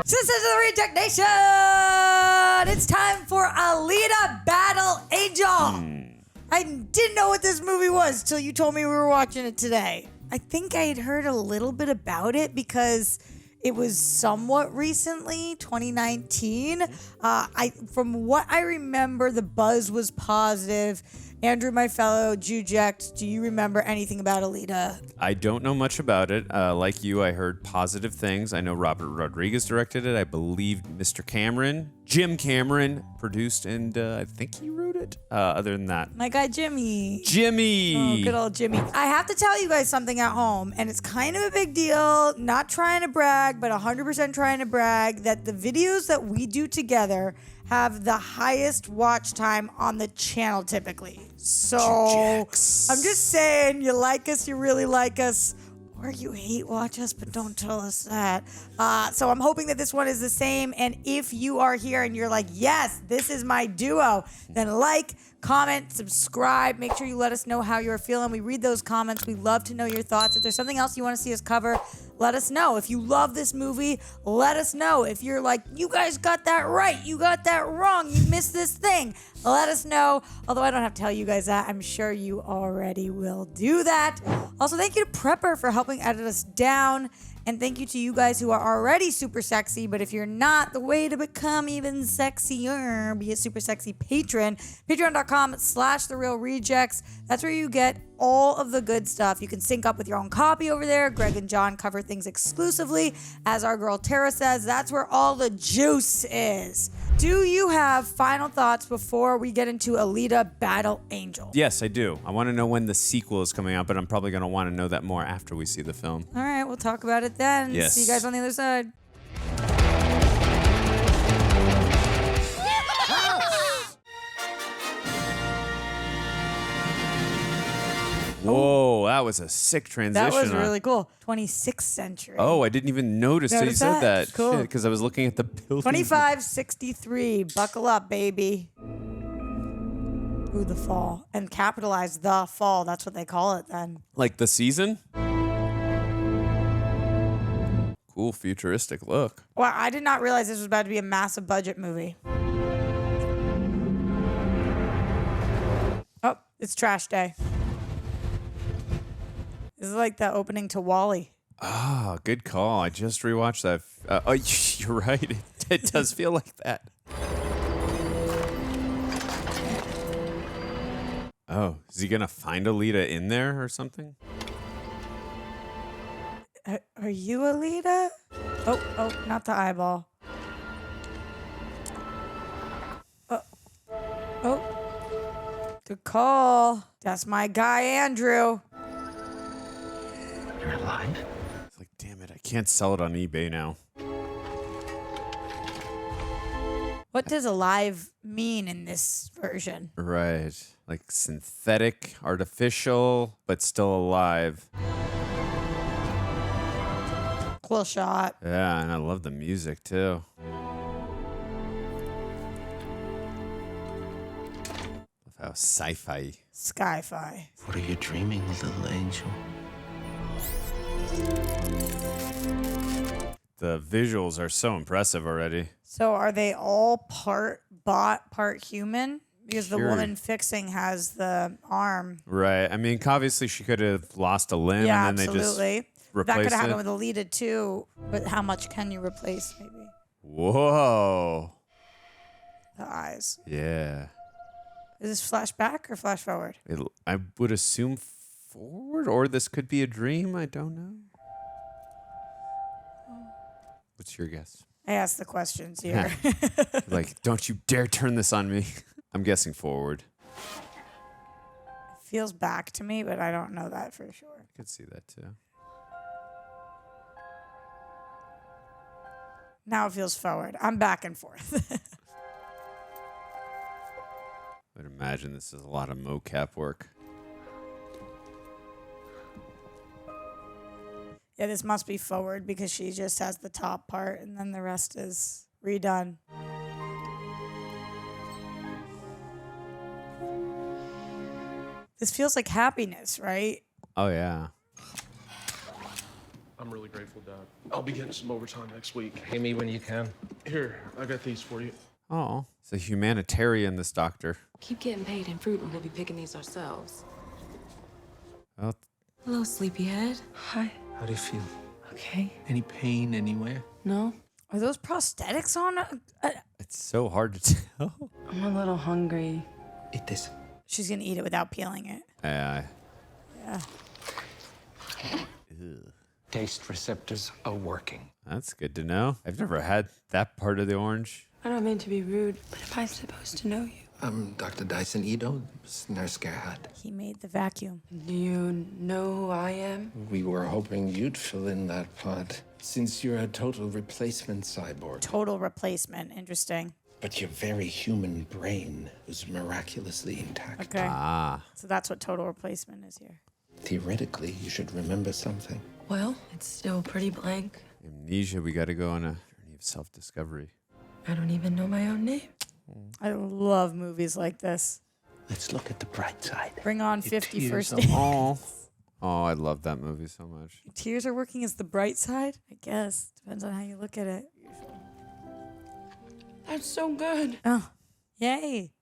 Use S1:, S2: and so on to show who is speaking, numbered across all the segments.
S1: Sisters of the Reject Nation! It's time for Alita Battle Angel! I didn't know what this movie was till you told me we were watching it today. I think I had heard a little bit about it because it was somewhat recently, 2019. From what I remember, the buzz was positive. Andrew, my fellow Juject, do you remember anything about Alita?
S2: I don't know much about it. Like you, I heard positive things. I know Robert Rodriguez directed it. I believe Jim Cameron, produced, and I think he wrote it. Other than that,
S1: My guy Jimmy.
S2: Jimmy.
S1: Oh, good old Jimmy. I have to tell you guys something at home, and it's kind of a big deal. Not trying to brag, but 100% trying to brag that the videos that we do together have the highest watch time on the channel typically. So I'm just saying, you like us, you really like us, or you hate watch us, but don't tell us that. So I'm hoping that this one is the same. And if you are here and you're like, yes, this is my duo, then like, comment, subscribe. Make sure you let us know how you're feeling. We read those comments. We love to know your thoughts. If there's something else you want to see us cover, let us know. If you love this movie, let us know. If you're like, you guys got that right, you got that wrong, you missed this thing, let us know. Although I don't have to tell you guys that. I'm sure you already will do that. Also, thank you to Prepper for helping edit us down. And thank you to you guys who are already super sexy. But if you're not, the way to become even sexier, be a super sexy patron. Patreon.com/TheRealRejects. That's where you get all of the good stuff. You can sync up with your own copy over there. Greg and John cover things exclusively. As our girl Tara says, that's where all the juice is. Do you have final thoughts before we get into Alita Battle Angel?
S2: Yes, I do. I want to know when the sequel is coming out, but I'm probably going to want to know that more after we see the film.
S1: All right, we'll talk about it then.
S2: Yes.
S1: See you guys on the other side.
S2: Whoa, that was a sick transition.
S1: That was really cool. 26th century.
S2: Oh, I didn't even notice that you said that.
S1: Cool.
S2: Because I was looking at the building.
S1: 2563. Buckle up, baby. Ooh, the fall. And capitalize the fall. That's what they call it then.
S2: Like the season? Cool futuristic look.
S1: Well, I did not realize this was about to be a massive budget movie. Oh, it's trash day. This is like the opening to Wall-E.
S2: Ah, good call. I just rewatched that. Oh, you're right. It does feel like that. Oh, is he gonna find Alita in there or something?
S1: Are you Alita? Oh, not the eyeball. Oh, good call. That's my guy, Andrew.
S3: You're alive?
S2: It's like, damn it, I can't sell it on eBay now.
S1: What does alive mean in this version?
S2: Right. Like synthetic, artificial, but still alive.
S1: Cool shot.
S2: Yeah, and I love the music too. Love how sci-fi.
S1: Sci-fi.
S3: What are you dreaming, little angel?
S2: The visuals are so impressive already.
S1: So are they all part bot, part human? Because the
S2: Sure.
S1: woman fixing has the arm.
S2: Right. I mean, obviously she could have lost a limb
S1: Yeah,
S2: and then
S1: absolutely.
S2: they just
S1: That
S2: replaced
S1: could have happened
S2: it.
S1: with Alita too. But how much can you replace, maybe?
S2: Whoa.
S1: The eyes.
S2: Yeah.
S1: Is this flashback or flash forward?
S2: I would assume forward, or this could be a dream. I don't know. What's your guess?
S1: I asked the questions here.
S2: Like, don't you dare turn this on me. I'm guessing forward.
S1: Feels back to me, but I don't know that for sure.
S2: I could see that too.
S1: Now it feels forward. I'm back and forth.
S2: I would imagine this is a lot of mocap work.
S1: Yeah, this must be forward because she just has the top part and then the rest is redone. This feels like happiness, right?
S2: Oh, yeah.
S4: I'm really grateful, Dad. I'll be getting some overtime next week.
S3: Pay me when you can.
S4: Here, I got these for you.
S2: Oh, it's a humanitarian, this doctor.
S5: Keep getting paid in fruit and we'll be picking these ourselves.
S2: Well,
S5: Hello, sleepyhead.
S3: Hi. How do you feel?
S5: Okay.
S3: Any pain anywhere?
S5: No?
S1: Are those prosthetics on?
S2: it's so hard to tell.
S5: I'm a little hungry.
S3: Eat this.
S1: She's gonna eat it without peeling it.
S2: Yeah.
S3: Taste receptors are working.
S2: That's good to know. I've never had that part of the orange.
S5: I don't mean to be rude, but am I supposed to know you?
S3: I'm Dr. Dyson Edo, Nurse Gerhard.
S1: He made the vacuum.
S5: Do you know who I am?
S3: We were hoping you'd fill in that part, since you're a total replacement cyborg.
S1: Total replacement. Interesting.
S3: But your very human brain was miraculously intact.
S1: Okay.
S2: Ah.
S1: So that's what total replacement is here.
S3: Theoretically, you should remember something.
S5: Well, it's still pretty blank.
S2: Amnesia, we got to go on a journey of self-discovery.
S5: I don't even know my own name.
S1: I love movies like this.
S3: Let's look at the bright side.
S1: Bring on
S3: It
S1: 50
S3: tears
S1: First
S3: up.
S1: Dates.
S2: Oh, I love that movie so much.
S1: Tears are working as the bright side? I guess. Depends on how you look at it.
S5: That's so good.
S1: Oh, yay.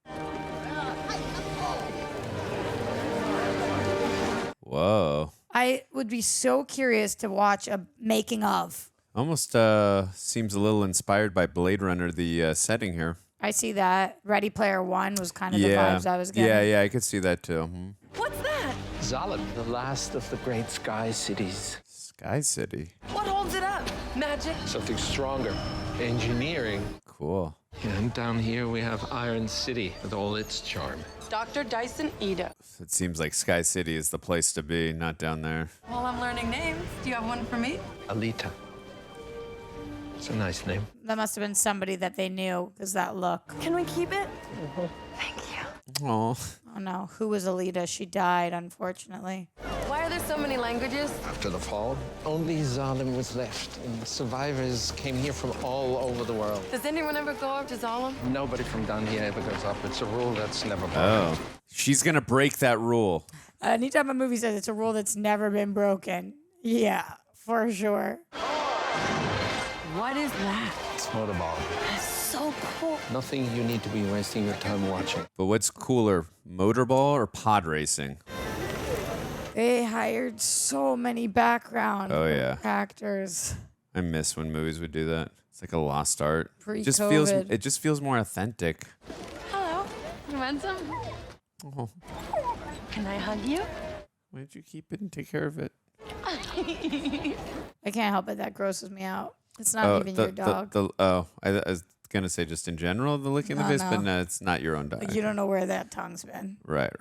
S2: Whoa.
S1: I would be so curious to watch a making of.
S2: Almost seems a little inspired by Blade Runner, the setting here.
S1: I see that. Ready Player One was kind of the vibes I was getting.
S2: Yeah, I could see that too.
S5: What's that?
S3: Zalad, the last of the great sky cities.
S2: Sky City.
S5: What holds it up? Magic?
S3: Something stronger. Engineering.
S2: Cool.
S3: Yeah, and down here we have Iron City with all its charm.
S5: Dr. Dyson Edo.
S2: It seems like Sky City is the place to be, not down there.
S5: While I'm learning names, do you have one for me?
S3: Alita. It's a nice name.
S1: That must have been somebody that they knew, because that look.
S5: Can we keep it? Thank you.
S2: Oh.
S1: Oh no, who was Alita? She died, unfortunately.
S5: Why are there so many languages?
S3: After the fall, only Zalim was left, and the survivors came here from all over the world.
S5: Does anyone ever go up to Zalem?
S3: Nobody from down here ever goes up. It's a rule that's never broken.
S2: Oh. She's going to break that rule.
S1: Anytime a movie says it's a rule that's never been broken, yeah, for sure.
S5: What is that?
S3: It's motorball.
S5: That's so cool.
S3: Nothing you need to be wasting your time watching.
S2: But what's cooler, motorball or pod racing?
S1: They hired so many background actors.
S2: I miss when movies would do that. It's like a lost art.
S1: Pre-COVID.
S2: It just feels more authentic.
S5: Hello. You want some?
S2: Oh,
S5: Can I hug you?
S2: why don't you keep it and take care of it?
S1: I can't help it. That grosses me out. It's not even your dog.
S2: I was gonna say just in general the licking the face, but no, it's not your own dog.
S1: Like, you don't know where that tongue's been.
S2: Right.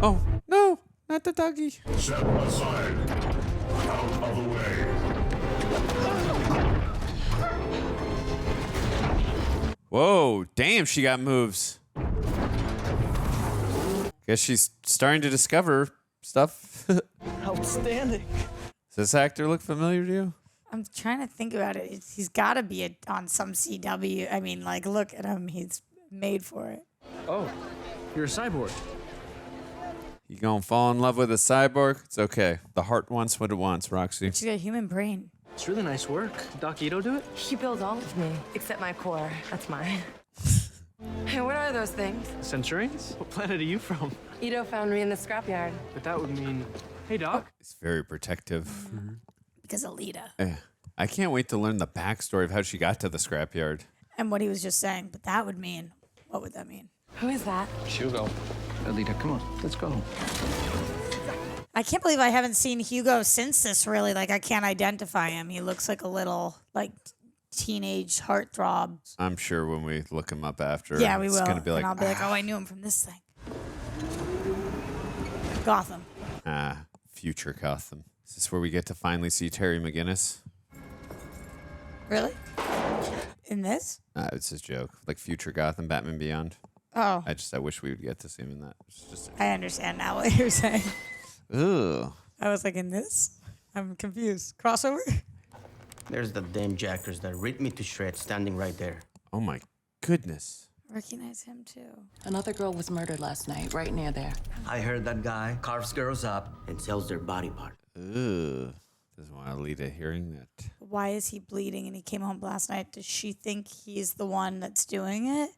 S2: Oh no, not the doggy.
S6: Step aside. Out of the way.
S2: Whoa, damn, she got moves. Guess she's starting to discover stuff.
S7: Outstanding.
S2: Does this actor look familiar to you?
S1: I'm trying to think about it. He's got to be on some CW. I mean, like, look at him. He's made for it.
S4: Oh, you're a cyborg.
S2: You gonna fall in love with a cyborg? It's okay. The heart wants what it wants, Roxy.
S1: She's got a human brain.
S4: It's really nice work. Did Doc Edo do it?
S5: He builds all of me, except my core. That's mine. Hey, what are those things?
S4: Centurions? What planet are you from?
S5: Edo found me in the scrapyard.
S4: But that would mean... Hey, Doc.
S2: He's very protective.
S1: Because Alita.
S2: I can't wait to learn the backstory of how she got to the scrapyard.
S1: And what he was just saying. But that would mean, what would that mean?
S5: Who is that?
S3: Hugo. Alita, come on, let's go.
S1: I can't believe I haven't seen Hugo since this, really. Like, I can't identify him. He looks like a little, like, teenage heartthrob.
S2: I'm sure when we look him up after,
S1: Yeah, we
S2: it's
S1: will.
S2: gonna be like,
S1: and I'll be like, oh, I knew him from this thing. Gotham.
S2: Future Gotham. Is this where we get to finally see Terry McGinnis?
S1: Really? In this?
S2: It's a joke. Like Future Gotham, Batman Beyond.
S1: Oh,
S2: I wish we would get to see him in that. It's just,
S1: I understand now what you're saying.
S2: ugh.
S1: I was like, in this? I'm confused. Crossover?
S8: There's the damn jackers that ripped me to shreds standing right there.
S2: Oh my goodness.
S1: Recognize him too.
S9: Another girl was murdered last night, right near there.
S8: I heard that guy carves girls up and sells their body part.
S2: Ugh. Doesn't want Alita hearing that.
S1: Why is he bleeding and he came home last night? Does she think he's the one that's doing it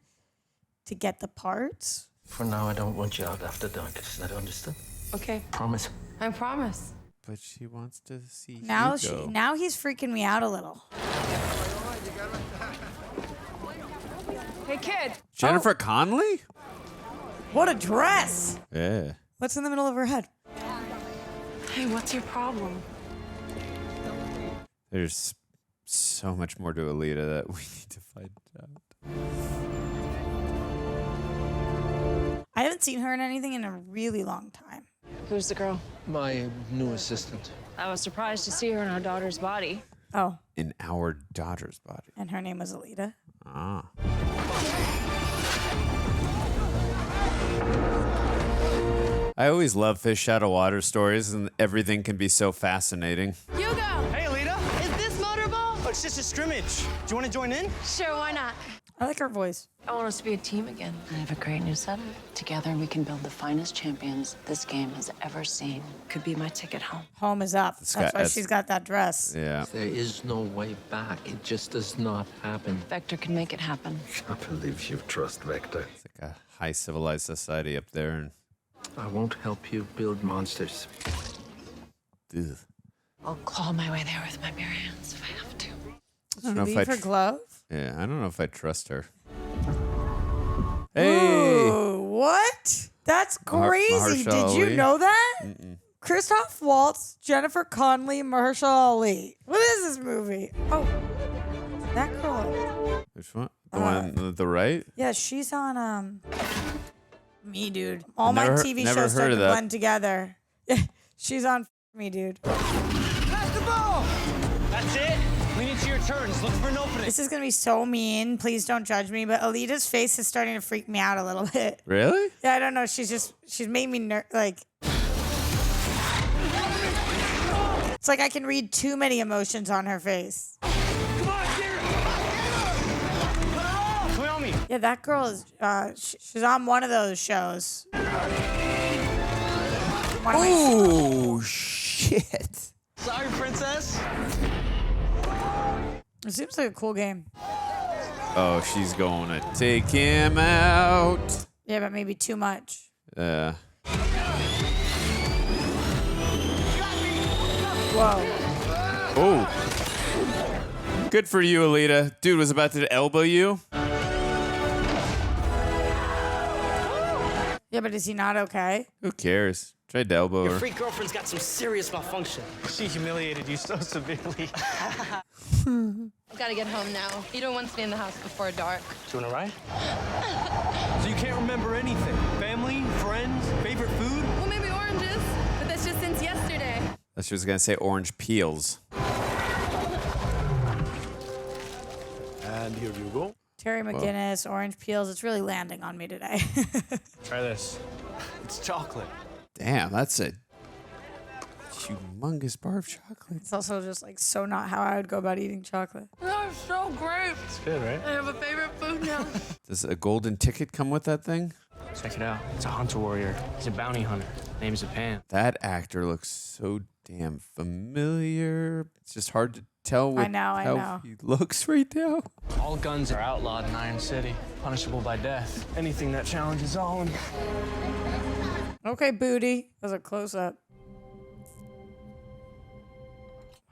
S1: to get the parts?
S3: For now, I don't want you out after dark. Is that understood?
S5: Okay,
S3: Promise.
S5: I promise.
S2: But she wants to see
S1: Now
S2: Hugo.
S1: now he's freaking me out a little.
S5: Hey, kid.
S2: Jennifer Connelly?
S1: What a dress!
S2: Yeah.
S1: What's in the middle of her head?
S5: Hey, what's your problem?
S2: There's so much more to Alita that we need to find out.
S1: I haven't seen her in anything in a really long time.
S7: Who's the girl?
S3: My new assistant.
S7: I was surprised to see her in our daughter's body.
S1: Oh,
S2: In our daughter's body.
S1: and her name was Alita.
S2: Ah. I always love fish out of water stories, and everything can be so fascinating.
S5: Hugo!
S9: Hey, Alita.
S5: Is this motorball?
S9: Oh, it's just a scrimmage. Do you want to join in?
S5: Sure, why not?
S1: I like her voice.
S5: I want us to be a team again.
S7: I have a great news setup. Together, we can build the finest champions this game has ever seen. Could be my ticket home.
S1: Home is up. That's why
S2: that's-
S1: she's got that dress.
S2: Yeah.
S3: There is no way back. It just does not happen.
S7: Vector can make it happen.
S6: I believe you trust Vector.
S2: It's like a high civilized society up there. And
S3: I won't help you build monsters.
S2: ugh.
S7: I'll claw my way there with my bare hands if I have to.
S2: I don't know if
S1: Leave her
S2: I
S1: glove.
S2: yeah, I don't know if I trust her. Hey.
S1: Ooh, what? That's crazy.
S2: Mahershala
S1: Did you
S2: Ali?
S1: know that? Christoph Waltz, Jennifer Connelly, Mahershala Ali. What is this movie? Oh, that girl.
S2: Which one? The one on the right?
S1: Yeah, she's on Me Dude. All my
S2: Never-
S1: TV
S2: never
S1: shows start
S2: heard
S1: to
S2: of that.
S1: blend together. Yeah, she's on Me Dude.
S9: Pass the ball. That's it. Lean into your turns. Look for an opening.
S1: This is gonna be so mean. Please don't judge me, but Alita's face is starting to freak me out a little bit.
S2: Really?
S1: Yeah, I don't know. She's made me like. It's like I can read too many emotions on her face.
S9: Come on, get her. Put her off. Swing on me.
S1: Yeah, that girl is. She's on one of those shows. One of my-
S2: Oh shit.
S9: Sorry, princess.
S1: It seems like a cool game.
S2: Oh, she's gonna take him out.
S1: Yeah, but maybe too much. Whoa.
S2: Oh. Good for you, Alita. Dude was about to elbow you.
S1: Yeah, but is he not okay?
S2: Who cares? Tried to elbow
S9: Your
S2: her.
S9: freak girlfriend's got some serious malfunction. She humiliated you so severely.
S5: I've got to get home now. You don't want to stay in the house before dark.
S9: Do you want to ride? So you can't remember anything? Family, friends, favorite food?
S5: Well, maybe oranges, but that's just since yesterday.
S2: She was gonna say orange peels.
S6: And here you go.
S1: Terry McGinnis, orange peels. It's really landing on me today.
S4: Try this.
S9: It's chocolate.
S2: Damn, that's a humongous bar of chocolate.
S1: It's also just like so not how I would go about eating chocolate.
S5: That's so great.
S4: It's good, right?
S5: I have a favorite food now.
S2: Does a golden ticket come with that thing?
S4: Check it out. It's a hunter warrior. He's a bounty hunter. Name's Pan.
S2: That actor looks so damn familiar. It's just hard to tell
S1: I
S2: what,
S1: know.
S2: how he looks right now.
S4: All guns are outlawed in Iron City, punishable by death. Anything that challenges all.
S1: Okay, booty. That was a close up.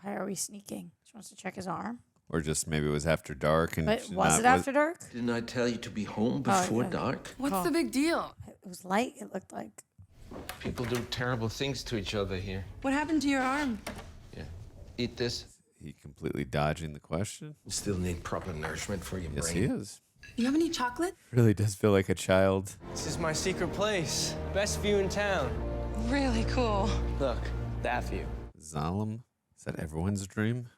S1: Why are we sneaking? She wants to check his arm.
S2: Or just maybe it was after dark and
S1: But
S2: she's
S1: was
S2: not
S1: it after dark?
S3: Didn't I tell you to be home before
S1: yeah.
S3: dark?
S5: What's the big deal?
S1: It was light, it looked like.
S3: People do terrible things to each other here.
S5: What happened to your arm?
S3: Yeah. Eat this.
S2: He completely dodging the question.
S6: You still need proper nourishment for your
S2: Yes,
S6: brain.
S2: he is.
S5: You have any chocolate?
S2: Really does feel like a child.
S9: This is my secret place. Best view in town.
S5: Really cool.
S9: Look, that view.
S2: Zalem? Is that everyone's dream?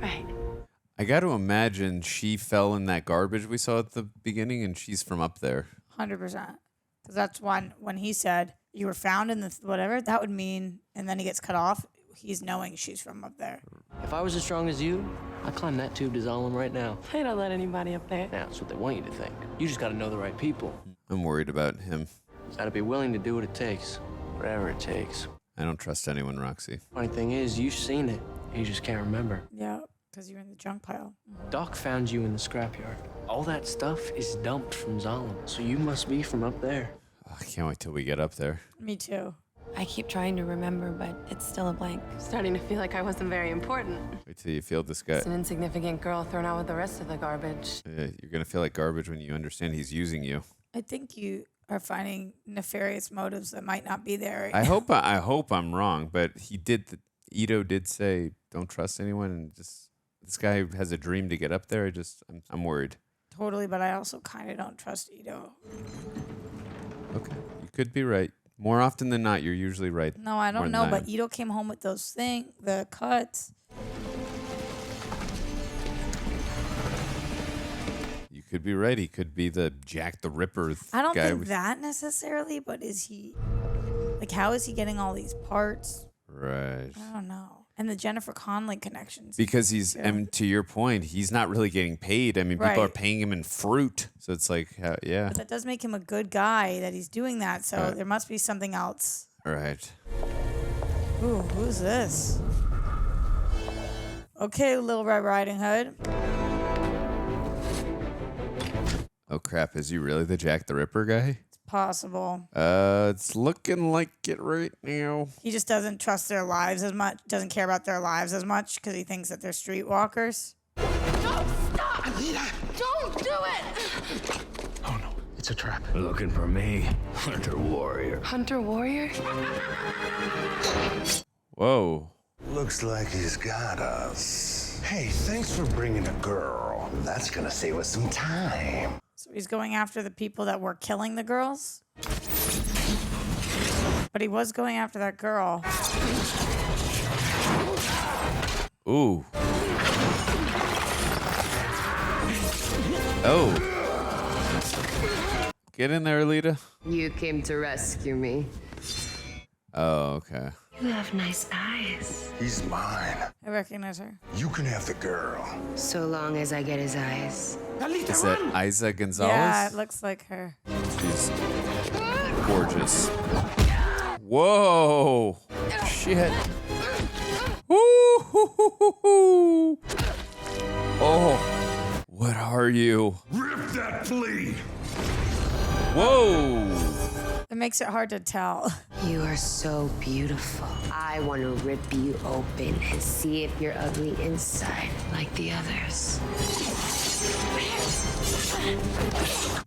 S7: Right.
S2: I got to imagine she fell in that garbage we saw at the beginning and she's from up there.
S1: 100%. Because that's when he said, you were found in the whatever, that would mean, and then he gets cut off, he's knowing she's from up there.
S10: If I was as strong as you, I'd climb that tube to Zalem right now.
S7: They don't let anybody up there.
S10: Yeah, that's what they want you to think. You just gotta know the right people.
S2: I'm worried about him.
S10: Gotta be willing to do what it takes, whatever it takes.
S2: I don't trust anyone, Roxy.
S10: Funny thing is, you've seen it. You just can't remember.
S1: Yeah, because you're in the junk pile.
S10: Doc found you in the scrapyard. All that stuff is dumped from Zalem, so you must be from up there.
S2: I can't wait till we get up there.
S1: Me too.
S5: I keep trying to remember, but it's still a blank. Starting to feel like I wasn't very important.
S2: Wait till you feel this guy.
S5: Just an insignificant girl thrown out with the rest of the garbage.
S2: You're gonna feel like garbage when you understand he's using you.
S1: I think you are finding nefarious motives that might not be there.
S2: I hope I'm wrong, but Ito did say don't trust anyone, and just this guy has a dream to get up there. I'm worried.
S1: Totally, but I also kind of don't trust Ito.
S2: Okay, you could be right. More often than not, you're usually right.
S1: No, I don't know, but Ito came home with those the cuts.
S2: You could be right. He could be the Jack the Ripper
S1: I don't
S2: guy.
S1: think that necessarily, but is he, like, how is he getting all these parts?
S2: Right.
S1: I don't know. And the Jennifer Connelly connections.
S2: Because he's, and to your point, he's not really getting paid. I mean, people are paying him in fruit. So it's like, yeah.
S1: But that does make him a good guy that he's doing that. So there must be something else.
S2: Right.
S1: Ooh, who's this? Okay, Little Red Riding Hood.
S2: Oh, crap. Is he really the Jack the Ripper guy?
S1: Possible.
S2: It's looking like it right now.
S1: He just doesn't trust their lives as much, doesn't care about their lives as much because he thinks that they're streetwalkers.
S5: Don't stop! Alita! Don't do it!
S9: Oh no, it's a trap.
S6: Looking for me, Hunter Warrior.
S5: Hunter Warrior?
S2: Whoa.
S6: Looks like he's got us. Hey, thanks for bringing a girl. That's gonna save us some time.
S1: So he's going after the people that were killing the girls? But he was going after that girl.
S2: Ooh. Oh. Get in there, Alita.
S5: You came to rescue me.
S2: Oh, okay.
S5: You have nice eyes.
S6: He's mine.
S1: I recognize her.
S6: You can have the girl.
S5: So long as I get his eyes.
S2: Is that Isa Gonzalez?
S1: Yeah, it looks like her.
S2: She's gorgeous. Whoa. Shit. Woo. Oh. What are you?
S6: Rip that flea!
S2: Whoa.
S1: It makes it hard to tell.
S5: You are so beautiful. I want to rip you open and see if you're ugly inside like the others.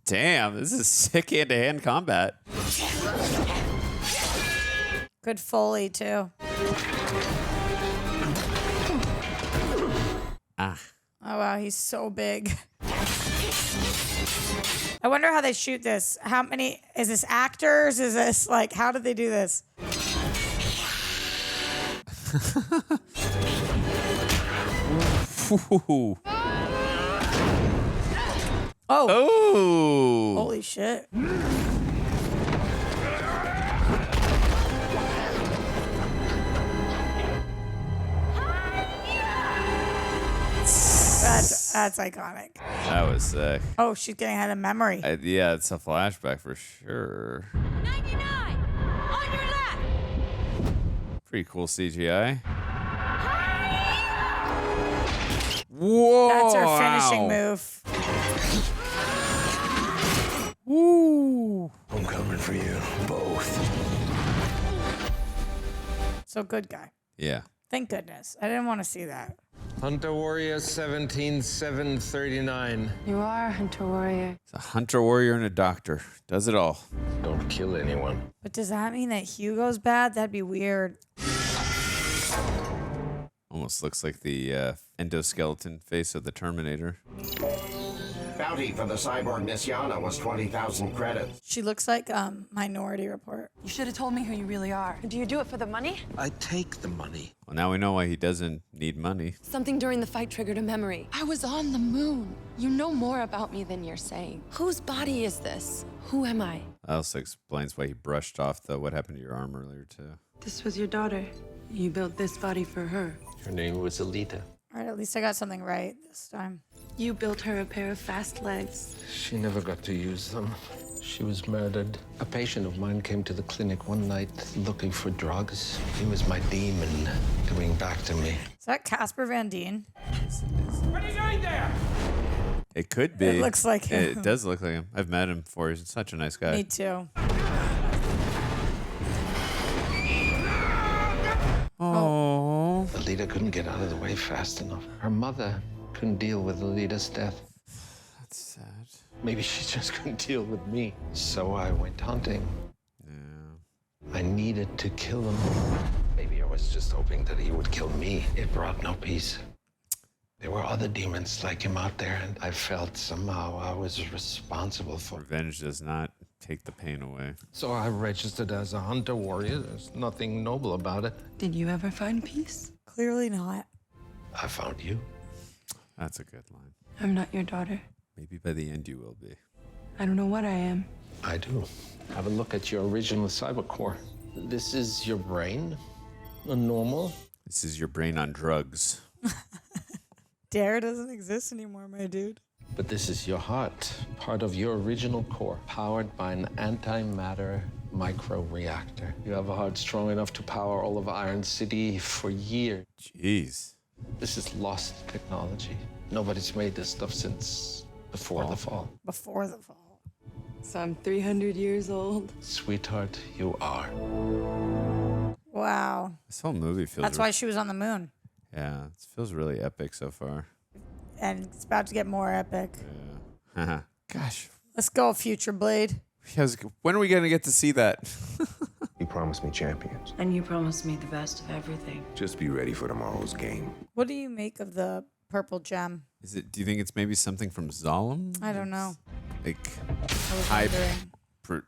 S2: Damn, this is sick hand-to-hand combat.
S1: Good Foley, too.
S2: Ah.
S1: Oh, wow, he's so big. I wonder how they shoot this. How many, is this actors? Is this, like, how did they do this? Oh.
S2: Oh.
S1: Holy shit. That's iconic.
S2: That was sick.
S1: Oh, she's getting out of memory.
S2: Yeah, it's a flashback for sure.
S5: 99! On your left!
S2: Pretty cool CGI. Whoa!
S1: That's her finishing move.
S2: Woo!
S6: I'm coming for you, both.
S1: So good guy.
S2: Yeah.
S1: Thank goodness. I didn't want to see that.
S3: Hunter Warrior 17739.
S5: You are Hunter Warrior.
S2: It's a hunter warrior and a doctor. Does it all.
S3: Don't kill anyone.
S1: But does that mean that Hugo's bad? That'd be weird.
S2: Almost looks like the endoskeleton face of the Terminator.
S11: Bounty for the cyborg Nisyana was 20,000 credits.
S1: She looks like Minority Report.
S5: You should have told me who you really are. Do you do it for the money?
S9: I take the money.
S2: Well, now we know why he doesn't need money.
S5: Something during the fight triggered a memory. I was on the moon. You know more about me than you're saying. Whose body is this? Who am I?
S2: That also explains why he brushed off what happened to your arm earlier, too.
S5: This was your daughter. You built this body for her.
S9: Her name was Alita.
S1: All right, at least I got something right this time.
S5: You built her a pair of fast legs.
S3: She never got to use them. She was murdered. A patient of mine came to the clinic one night looking for drugs. He was my demon coming back to me.
S1: Is that Casper Van Dien?
S9: What are you doing there?
S2: It could be.
S1: It looks like him.
S2: It does look like him. I've met him before. He's such a nice guy.
S1: Me too.
S2: Oh.
S3: Alita couldn't get out of the way fast enough. Her mother couldn't deal with Alita's death.
S2: That's sad.
S3: Maybe she just couldn't deal with me. So I went hunting. I needed to kill him. Maybe I was just hoping that he would kill me. It brought no peace. There were other demons like him out there, and I felt somehow I was responsible for.
S2: Revenge does not take the pain away.
S3: So I registered as a hunter warrior. There's nothing noble about it.
S7: Did you ever find peace?
S1: Clearly not.
S3: I found you.
S2: That's a good line.
S7: I'm not your daughter.
S2: Maybe by the end you will be.
S7: I don't know what I am.
S3: I do. Have a look at your original cyber core. This is your brain, a normal.
S2: This is your brain on drugs.
S1: Dare doesn't exist anymore, my dude.
S3: But this is your heart, part of your original core, powered by an antimatter microreactor. You have a heart strong enough to power all of Iron City for years.
S2: Jeez.
S3: This is lost technology. Nobody's made this stuff since before the fall.
S1: Before the fall.
S7: So I'm 300 years old.
S3: Sweetheart, you are.
S1: Wow.
S2: This whole movie feels...
S1: That's why she was on the moon.
S2: Yeah, it feels really epic so far.
S1: And it's about to get more epic.
S2: Yeah. Gosh.
S1: Let's go, Future Blade.
S2: When are we going to get to see that?
S12: You promised me champions.
S7: And you promised me the best of everything.
S12: Just be ready for tomorrow's game.
S1: What do you make of the purple gem?
S2: Do you think it's maybe something from Zalem?
S1: I don't know.
S2: Like
S1: I was wondering.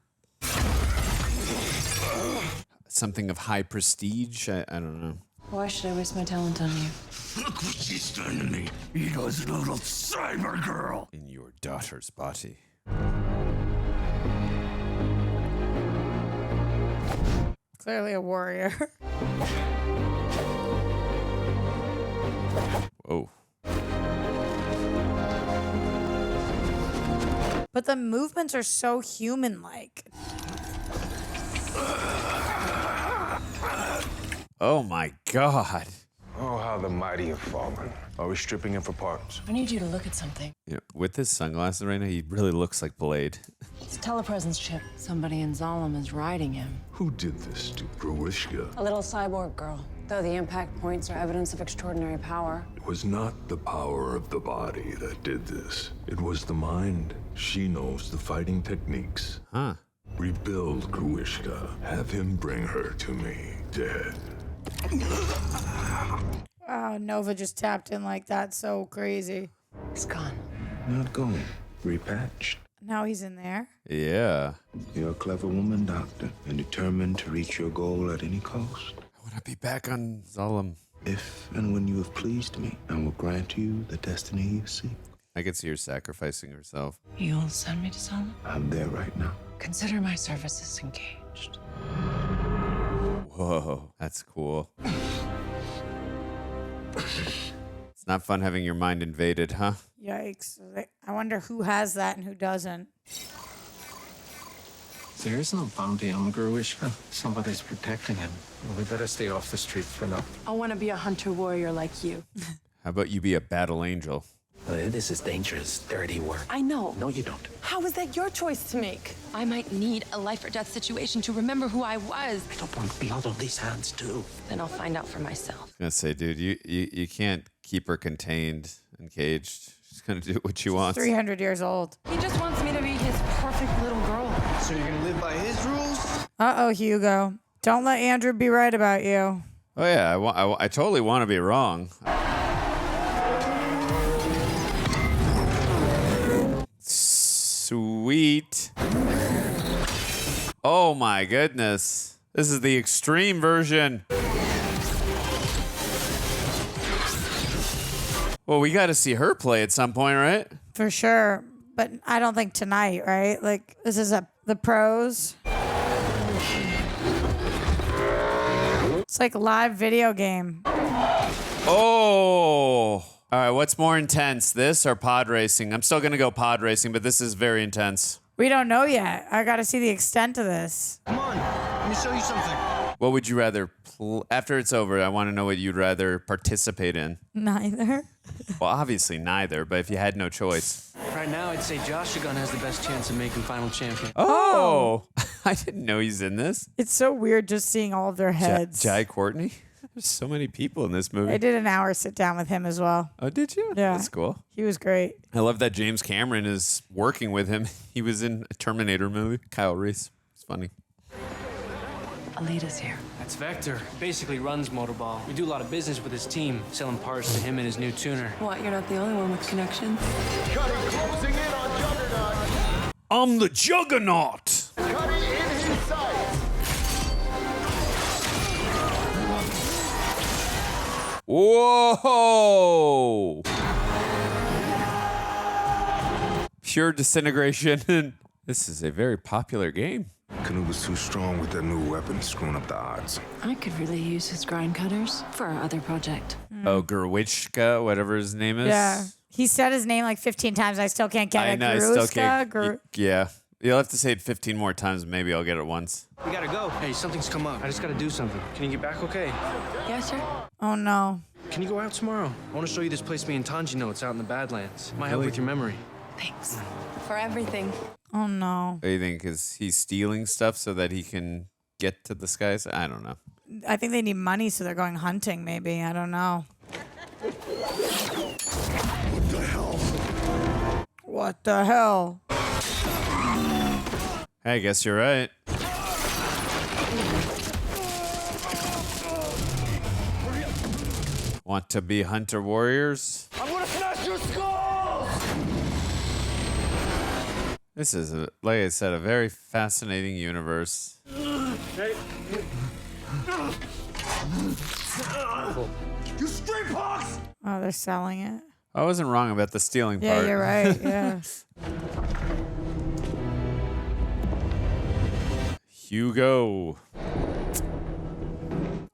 S2: Something of high prestige? I don't know.
S7: Why should I waste my talent on you?
S6: Look what she's done to me. You little cyber girl.
S2: In your daughter's body.
S1: Clearly a warrior.
S2: Whoa.
S1: But the movements are so human-like.
S2: Oh my God.
S12: Oh, how the mighty have fallen. Are we stripping him for parts?
S7: I need you to look at something.
S2: Yeah, with his sunglasses right now, he really looks like Blade.
S7: It's a telepresence chip. Somebody in Zalem is riding him.
S6: Who did this to Gruishka?
S7: A little cyborg girl. Though the impact points are evidence of extraordinary power.
S6: It was not the power of the body that did this. It was the mind. She knows the fighting techniques.
S2: Huh.
S6: Rebuild Gruishka. Have him bring her to me, dead.
S1: Wow, Nova just tapped in like that. So crazy.
S7: He's gone.
S12: Not gone. Repatched.
S1: Now he's in there.
S2: Yeah.
S12: You're a clever woman, Doctor, and determined to reach your goal at any cost.
S2: I want to be back on Zalem.
S12: If and when you have pleased me, I will grant you the destiny you seek.
S2: I could see her sacrificing herself.
S7: You'll send me to Zalem?
S12: I'm there right now.
S7: Consider my services engaged.
S2: Whoa, that's cool. It's not fun having your mind invaded, huh?
S1: Yikes. I wonder who has that and who doesn't.
S3: There is no bounty on Gruishka. Somebody's protecting him. We better stay off the street for now.
S7: I want to be a hunter warrior like you.
S2: How about you be a battle angel?
S3: This is dangerous, dirty work.
S7: I know.
S3: No, you don't.
S7: How is that your choice to make? I might need a life or death situation to remember who I was.
S3: I don't want blood on these hands, too.
S7: Then I'll find out for myself.
S2: I was gonna say, dude, you can't keep her contained and caged. She's gonna do what she wants.
S1: 300 years old.
S7: He just wants me to be his perfect little girl.
S9: So you're gonna live by his rules?
S1: Uh-oh, Hugo. Don't let Andrew be right about you.
S2: Oh yeah, I totally want to be wrong. Sweet. Oh my goodness. This is the extreme version. Well, we got to see her play at some point, right?
S1: For sure. But I don't think tonight, right? Like, this is the pros. It's like a live video game.
S2: Oh. All right, what's more intense, this or pod racing? I'm still going to go pod racing, but this is very intense.
S1: We don't know yet. I got to see the extent of this.
S9: Come on, let me show you something.
S2: What would you rather, after it's over, I want to know what you'd rather participate in.
S1: Neither.
S2: Well, obviously neither, but if you had no choice.
S4: Right now, I'd say Josh Gunn has the best chance of making final champion.
S2: Oh! I didn't know he's in this.
S1: It's so weird just seeing all of their heads.
S2: Jai Courtney? There's so many people in this movie.
S1: I did an hour sit down with him as well.
S2: Oh, did you?
S1: Yeah.
S2: That's cool.
S1: He was great.
S2: I love that James Cameron is working with him. He was in a Terminator movie. Kyle Reese. It's funny.
S7: Alita's here.
S4: That's Vector. Basically runs Motorball. We do a lot of business with his team, selling parts to him and his new tuner.
S7: What, you're not the only one with connections?
S9: Closing in on Juggernaut.
S2: I'm the Juggernaut!
S9: Cutting in his sight.
S2: Whoa! Pure disintegration. This is a very popular game.
S12: Canoe was too strong with that new weapon, screwing up the odds.
S7: I could really use his grind cutters for our other project.
S2: Oh, Gurwichka, whatever his name is.
S1: Yeah. He said his name like 15 times. I still can't get it.
S2: I know, I still
S1: Garuska,
S2: can't. Yeah. You'll have to say it 15 more times. Maybe I'll get it once.
S4: We gotta go. Hey, something's come up. I just gotta do something. Can you get back okay?
S7: Yes, sir.
S1: Oh, no.
S4: Can you go out tomorrow? I want to show you this place me and Tanji know. It's out in the Badlands. Might help with your memory.
S7: Thanks. For everything.
S1: Oh, no.
S2: What do you think? Is he stealing stuff so that he can get to the skies? I don't know.
S1: I think they need money, so they're going hunting, maybe. I don't know.
S6: What the hell?
S1: What the hell?
S2: I guess you're right. Want to be hunter warriors?
S9: I'm gonna smash your skulls!
S2: This is, like I said, a very fascinating universe.
S9: You street punks!
S1: Oh, they're selling it.
S2: I wasn't wrong about the stealing
S1: Yeah,
S2: part.
S1: you're right. Yeah.
S2: Hugo.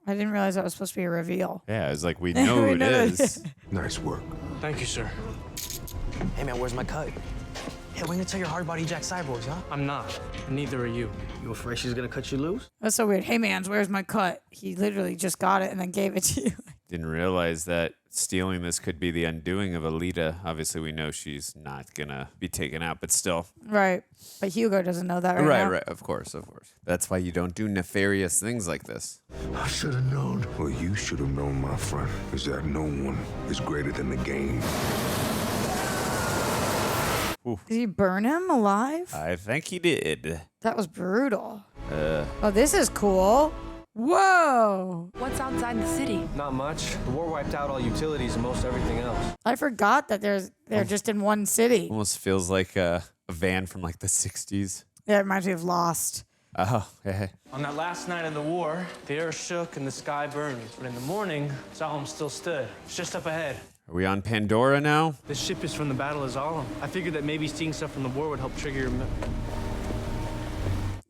S1: I didn't realize that was supposed to be a reveal.
S2: Yeah, it's like we know who it is.
S12: Nice work.
S4: Thank you, sir.
S10: Hey, man, where's my cut? Hey, when you tell your hard body jack cyborgs, huh?
S4: I'm not. Neither are you.
S10: You afraid she's gonna cut you loose?
S1: That's so weird. Hey, mans, where's my cut? He literally just got it and then gave it to you.
S2: Didn't realize that stealing this could be the undoing of Alita. Obviously, we know she's not gonna be taken out, but still.
S1: Right. But Hugo doesn't know that
S2: Right,
S1: now.
S2: right. Of course, of course. That's why you don't do nefarious things like this.
S6: I should have known. Well, you should have known, my friend, is that no one is greater than the game.
S1: Did he burn him alive?
S2: I think he did.
S1: That was brutal. Oh, this is cool. Whoa.
S7: What's outside the city?
S9: Not much. The war wiped out all utilities and most everything else.
S1: I forgot that they're just in one city.
S2: Almost feels like a van from like the 60s.
S1: Yeah, it reminds me of Lost.
S2: Oh, hey.
S4: On that last night of the war, the air shook and the sky burned. But in the morning, Zalem still stood. It's just up ahead.
S2: Are we on Pandora now?
S4: This ship is from the Battle of Zalem. I figured that maybe seeing stuff from the war would help trigger your...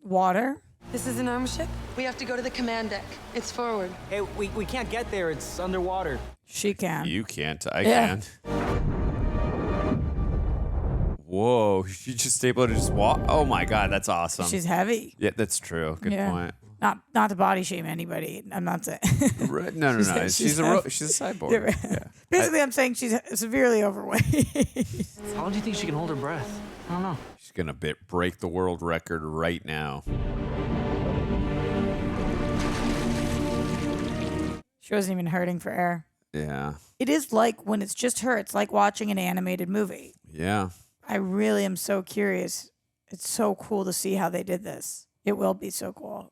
S1: Water?
S13: This is an arm ship? We have to go to the command deck. It's forward.
S10: Hey, we can't get there. It's underwater.
S1: She can.
S2: You can't. I
S1: Yeah.
S2: can. Whoa, she just able to just walk. Oh my God, that's awesome.
S1: She's heavy.
S2: Yeah, that's true. Good
S1: Yeah.
S2: point.
S1: Not to body shame anybody. I'm not saying.
S2: Right. No, no, no. She's a cyborg.
S1: Yeah, right.
S2: Yeah.
S1: Basically, I'm saying she's severely overweight.
S4: How long do you think she can hold her breath? I don't know.
S2: She's gonna break the world record right now.
S1: She wasn't even hurting for air.
S2: Yeah.
S1: It is like when it's just her. It's like watching an animated movie.
S2: Yeah.
S1: I really am so curious. It's so cool to see how they did this. It will be so cool.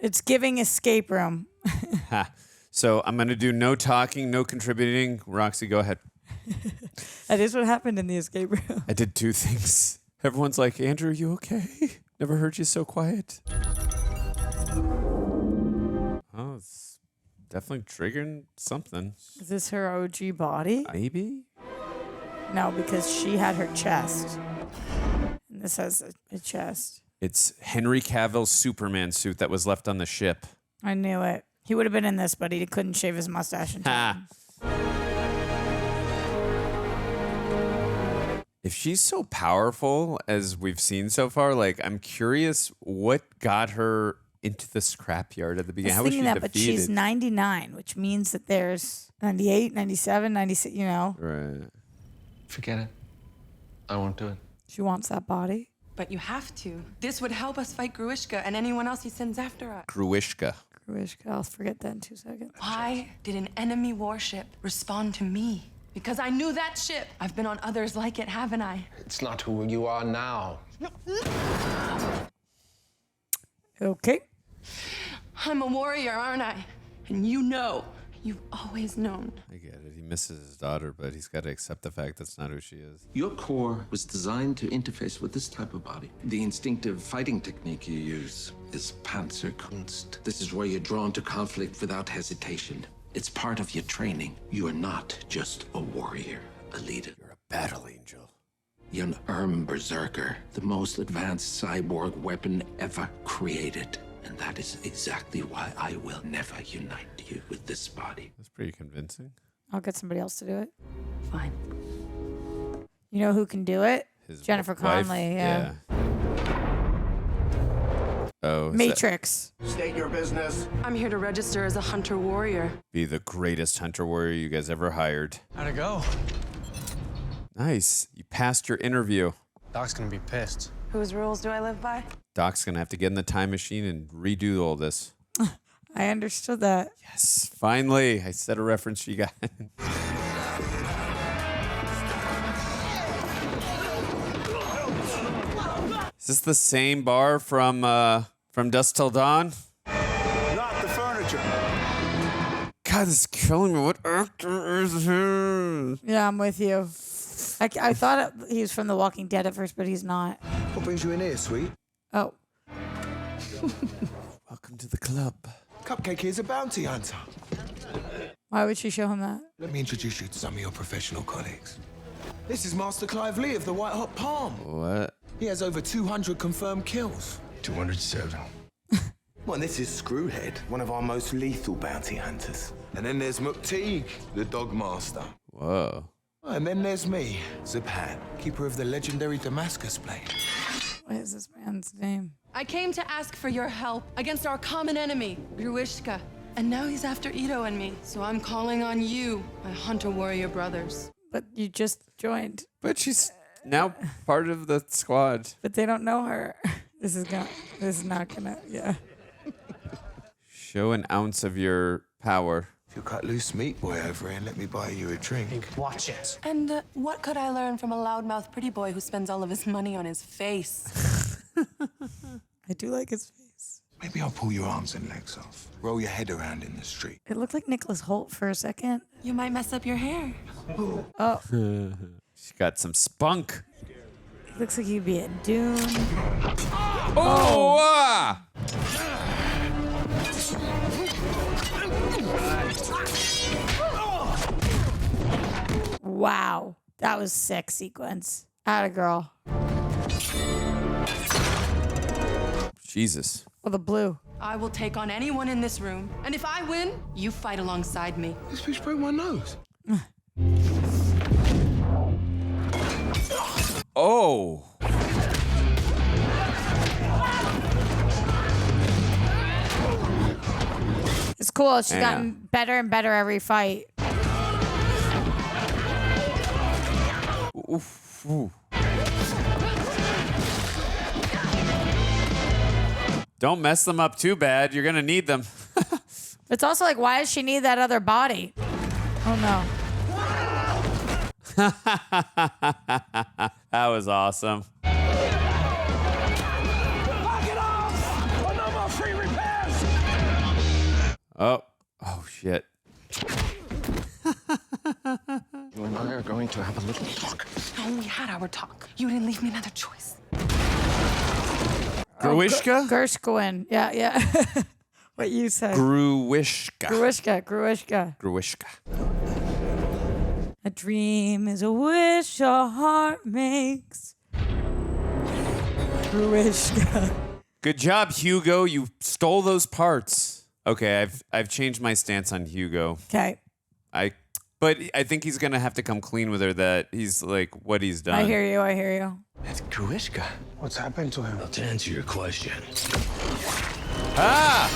S1: It's giving escape room.
S2: Ha. So I'm gonna do no talking, no contributing. Roxy, go ahead.
S1: That is what happened in the escape room.
S2: I did two things. Everyone's like, Andrew, you okay? Never heard you so quiet. Oh, it's definitely triggering something.
S1: Is this her OG body?
S2: Maybe?
S1: No, because she had her chest. And this has a chest.
S2: It's Henry Cavill's Superman suit that was left on the ship.
S1: I knew it. He would have been in this, but he couldn't shave his mustache in time.
S2: If she's so powerful as we've seen so far, like I'm curious what got her into the scrapyard at the beginning. How was she defeated?
S1: But she's 99, which means that there's 98, 97, 96, you know.
S2: Right.
S3: Forget it. I won't do it.
S1: She wants that body.
S13: But you have to. This would help us fight Gruishka and anyone else he sends after us.
S2: Gruishka.
S1: I'll forget that in 2 seconds.
S13: Why did an enemy warship respond to me? Because I knew that ship. I've been on others like it, haven't I?
S3: It's not who you are now.
S1: Okay.
S13: I'm a warrior, aren't I? And you know. You've always known.
S2: I get it. He misses his daughter, but he's got to accept the fact that's not who she is.
S14: Your core was designed to interface with this type of body. The instinctive fighting technique you use is Panzerkunst. This is where you're drawn to conflict without hesitation. It's part of your training. You are not just a warrior, Alita.
S2: You're a battle angel.
S14: You're an berserker, the most advanced cyborg weapon ever created. And that is exactly why I will never unite you with this body.
S2: That's pretty convincing.
S1: I'll get somebody else to do it.
S13: Fine.
S1: You know who can do it?
S2: His
S1: Jennifer
S2: wife?
S1: Connelly. Yeah.
S2: Oh. is
S1: Matrix.
S11: State your business.
S13: I'm here to register as a hunter warrior.
S2: that- Be the greatest hunter warrior you guys ever hired.
S4: How'd it go?
S2: Nice. You passed your interview.
S4: Doc's gonna be pissed.
S13: Whose rules do I live by?
S2: Doc's going to have to get in the time machine and redo all this.
S1: I understood that.
S2: Yes. Finally. I said a reference you got. Is this the same bar from Dusk Till Dawn?
S6: Not the furniture.
S2: God, this is killing me. What actor is he?
S1: Yeah, I'm with you. I thought he was from The Walking Dead at first, but he's not.
S6: What brings you in here, sweet?
S1: Oh.
S2: Welcome to the club.
S6: Cupcake is a bounty hunter.
S1: Why would she show him that?
S6: Let me introduce you to some of your professional colleagues. This is Master Clive Lee of the White Hot Palm.
S2: What?
S6: He has over 200 confirmed kills.
S12: 207.
S6: Well, and this is Screwhead, one of our most lethal bounty hunters. And then there's McTeague, the dog master.
S2: Whoa.
S6: And then there's me, Zapat, keeper of the legendary Damascus blade.
S1: What is this man's name?
S13: I came to ask for your help against our common enemy, Gruishka. And now he's after Ito and me. So I'm calling on you, my hunter warrior brothers.
S1: But you just joined.
S2: But she's now part of the squad.
S1: But they don't know her. This is not gonna, yeah.
S2: Show an ounce of your power.
S6: If you cut loose meat boy over here and let me buy you a drink.
S4: Hey, watch it.
S13: And what could I learn from a loudmouth pretty boy who spends all of his money on his face?
S1: I do like his face.
S6: Maybe I'll pull your arms and legs off. Roll your head around in the street.
S1: It looked like Nicholas Hoult for a second.
S13: You might mess up your hair.
S1: Oh.
S2: She's got some spunk.
S1: Looks like he'd be at Dune.
S2: Oh! Ah!
S1: Wow. That was sick sequence. Atta girl.
S2: Jesus.
S1: Oh, the blue.
S13: I will take on anyone in this room. And if I win, you fight alongside me.
S6: This bitch broke my nose.
S2: Oh.
S1: It's cool. She's gotten better and better every fight.
S2: Oof. Ooh. Don't mess them up too bad. You're going to need them.
S1: It's also like, why does she need that other body? Oh, no.
S2: That was awesome. Oh. Oh, shit.
S11: You and I are going to have a little talk.
S13: No, we had our talk. You didn't leave me another choice.
S2: Gruishka?
S1: Gershwin. Yeah. What you said.
S2: Gruishka.
S1: Gruishka. A dream is a wish a heart makes. Gruishka.
S2: Good job, Hugo. You stole those parts. Okay, I've changed my stance on Hugo.
S1: Okay.
S2: I But I think he's gonna have to come clean with her that he's like what he's done.
S1: I hear you. I hear you.
S12: It's Gruishka. What's happened to him?
S15: Well, to answer your question,
S2: Ah!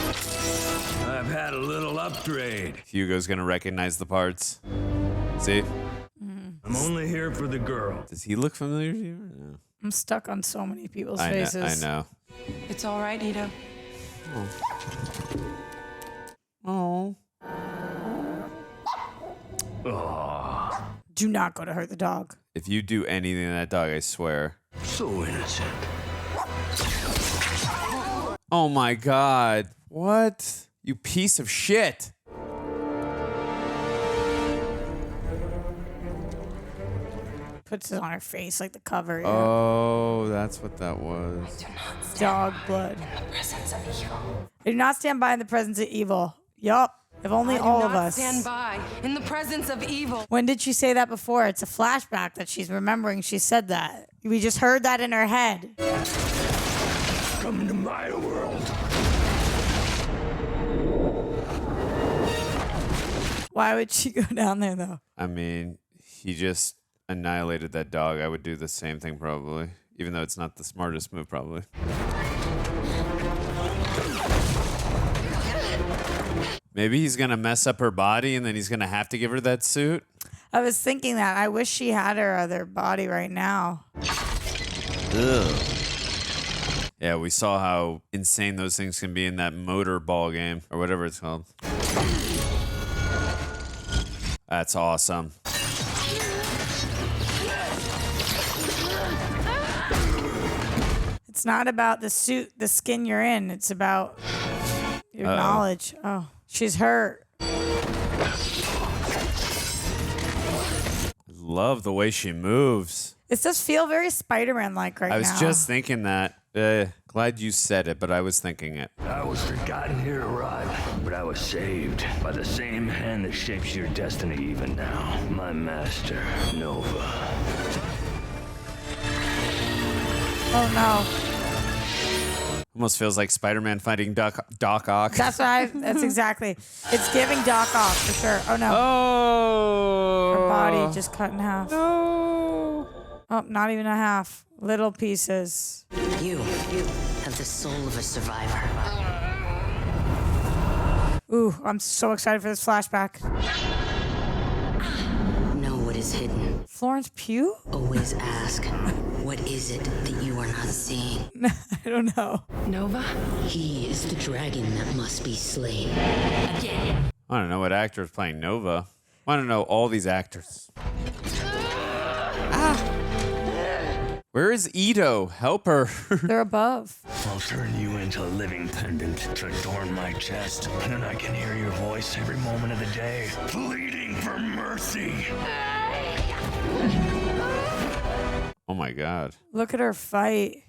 S15: I've had a little upgrade.
S2: Hugo's gonna recognize the parts. See?
S15: I'm only here for the girl.
S2: Does he look familiar to you? No.
S1: I'm stuck on so many people's
S2: I
S1: faces.
S2: know.
S13: It's all right, Ito.
S2: Oh.
S1: Do not go to hurt the dog.
S2: If you do anything to that dog, I swear.
S15: So innocent.
S2: Oh my God. What? You piece of shit.
S1: Puts it on her face like the cover. Yeah.
S2: Oh, that's what that was.
S1: Dog blood.
S5: In the presence of evil.
S1: I do not stand by in the presence of evil. Yup. If only all of us.
S13: Stand by in the presence of evil.
S1: When did she say that before? It's a flashback that she's remembering she said that. We just heard that in her head.
S15: Come into my world.
S1: Why would she go down there though?
S2: I mean, he just annihilated that dog. I would do the same thing probably, even though it's not the smartest move probably. Maybe he's gonna mess up her body and then he's gonna have to give her that suit.
S1: I was thinking that. I wish she had her other body right now.
S2: Ugh. Yeah, we saw how insane those things can be in that motor ball game or whatever it's called. That's awesome.
S1: It's not about the suit, the skin you're in. It's about your knowledge. Oh, she's hurt.
S2: Love the way she moves.
S1: This does feel very Spider-Man-like right now.
S2: I was just thinking that. Glad you said it, but I was thinking it.
S15: I was forgotten here to rot, but I was saved by the same hand that shapes your destiny even now. My master, Nova.
S1: Oh no.
S2: Almost feels like Spider-Man fighting Doc Ock.
S1: That's exactly. It's giving Doc Ock for sure. Oh no.
S2: Oh.
S1: Her body just cut in half.
S2: No.
S1: Oh, not even a half. Little pieces.
S5: You have the soul of a survivor.
S1: Ooh, I'm so excited for this flashback.
S5: Know what is hidden.
S1: Florence Pugh?
S5: Always ask, what is it that you are not seeing?
S1: I don't know.
S13: Nova?
S5: He is the dragon that must be slain.
S2: I don't know what actor is playing Nova. I want to know all these actors. Where is Ito? Help her.
S1: They're above.
S15: I'll turn you into a living pendant to adorn my chest, and then I can hear your voice every moment of the day, pleading for mercy.
S2: Oh my God.
S1: Look at her fight.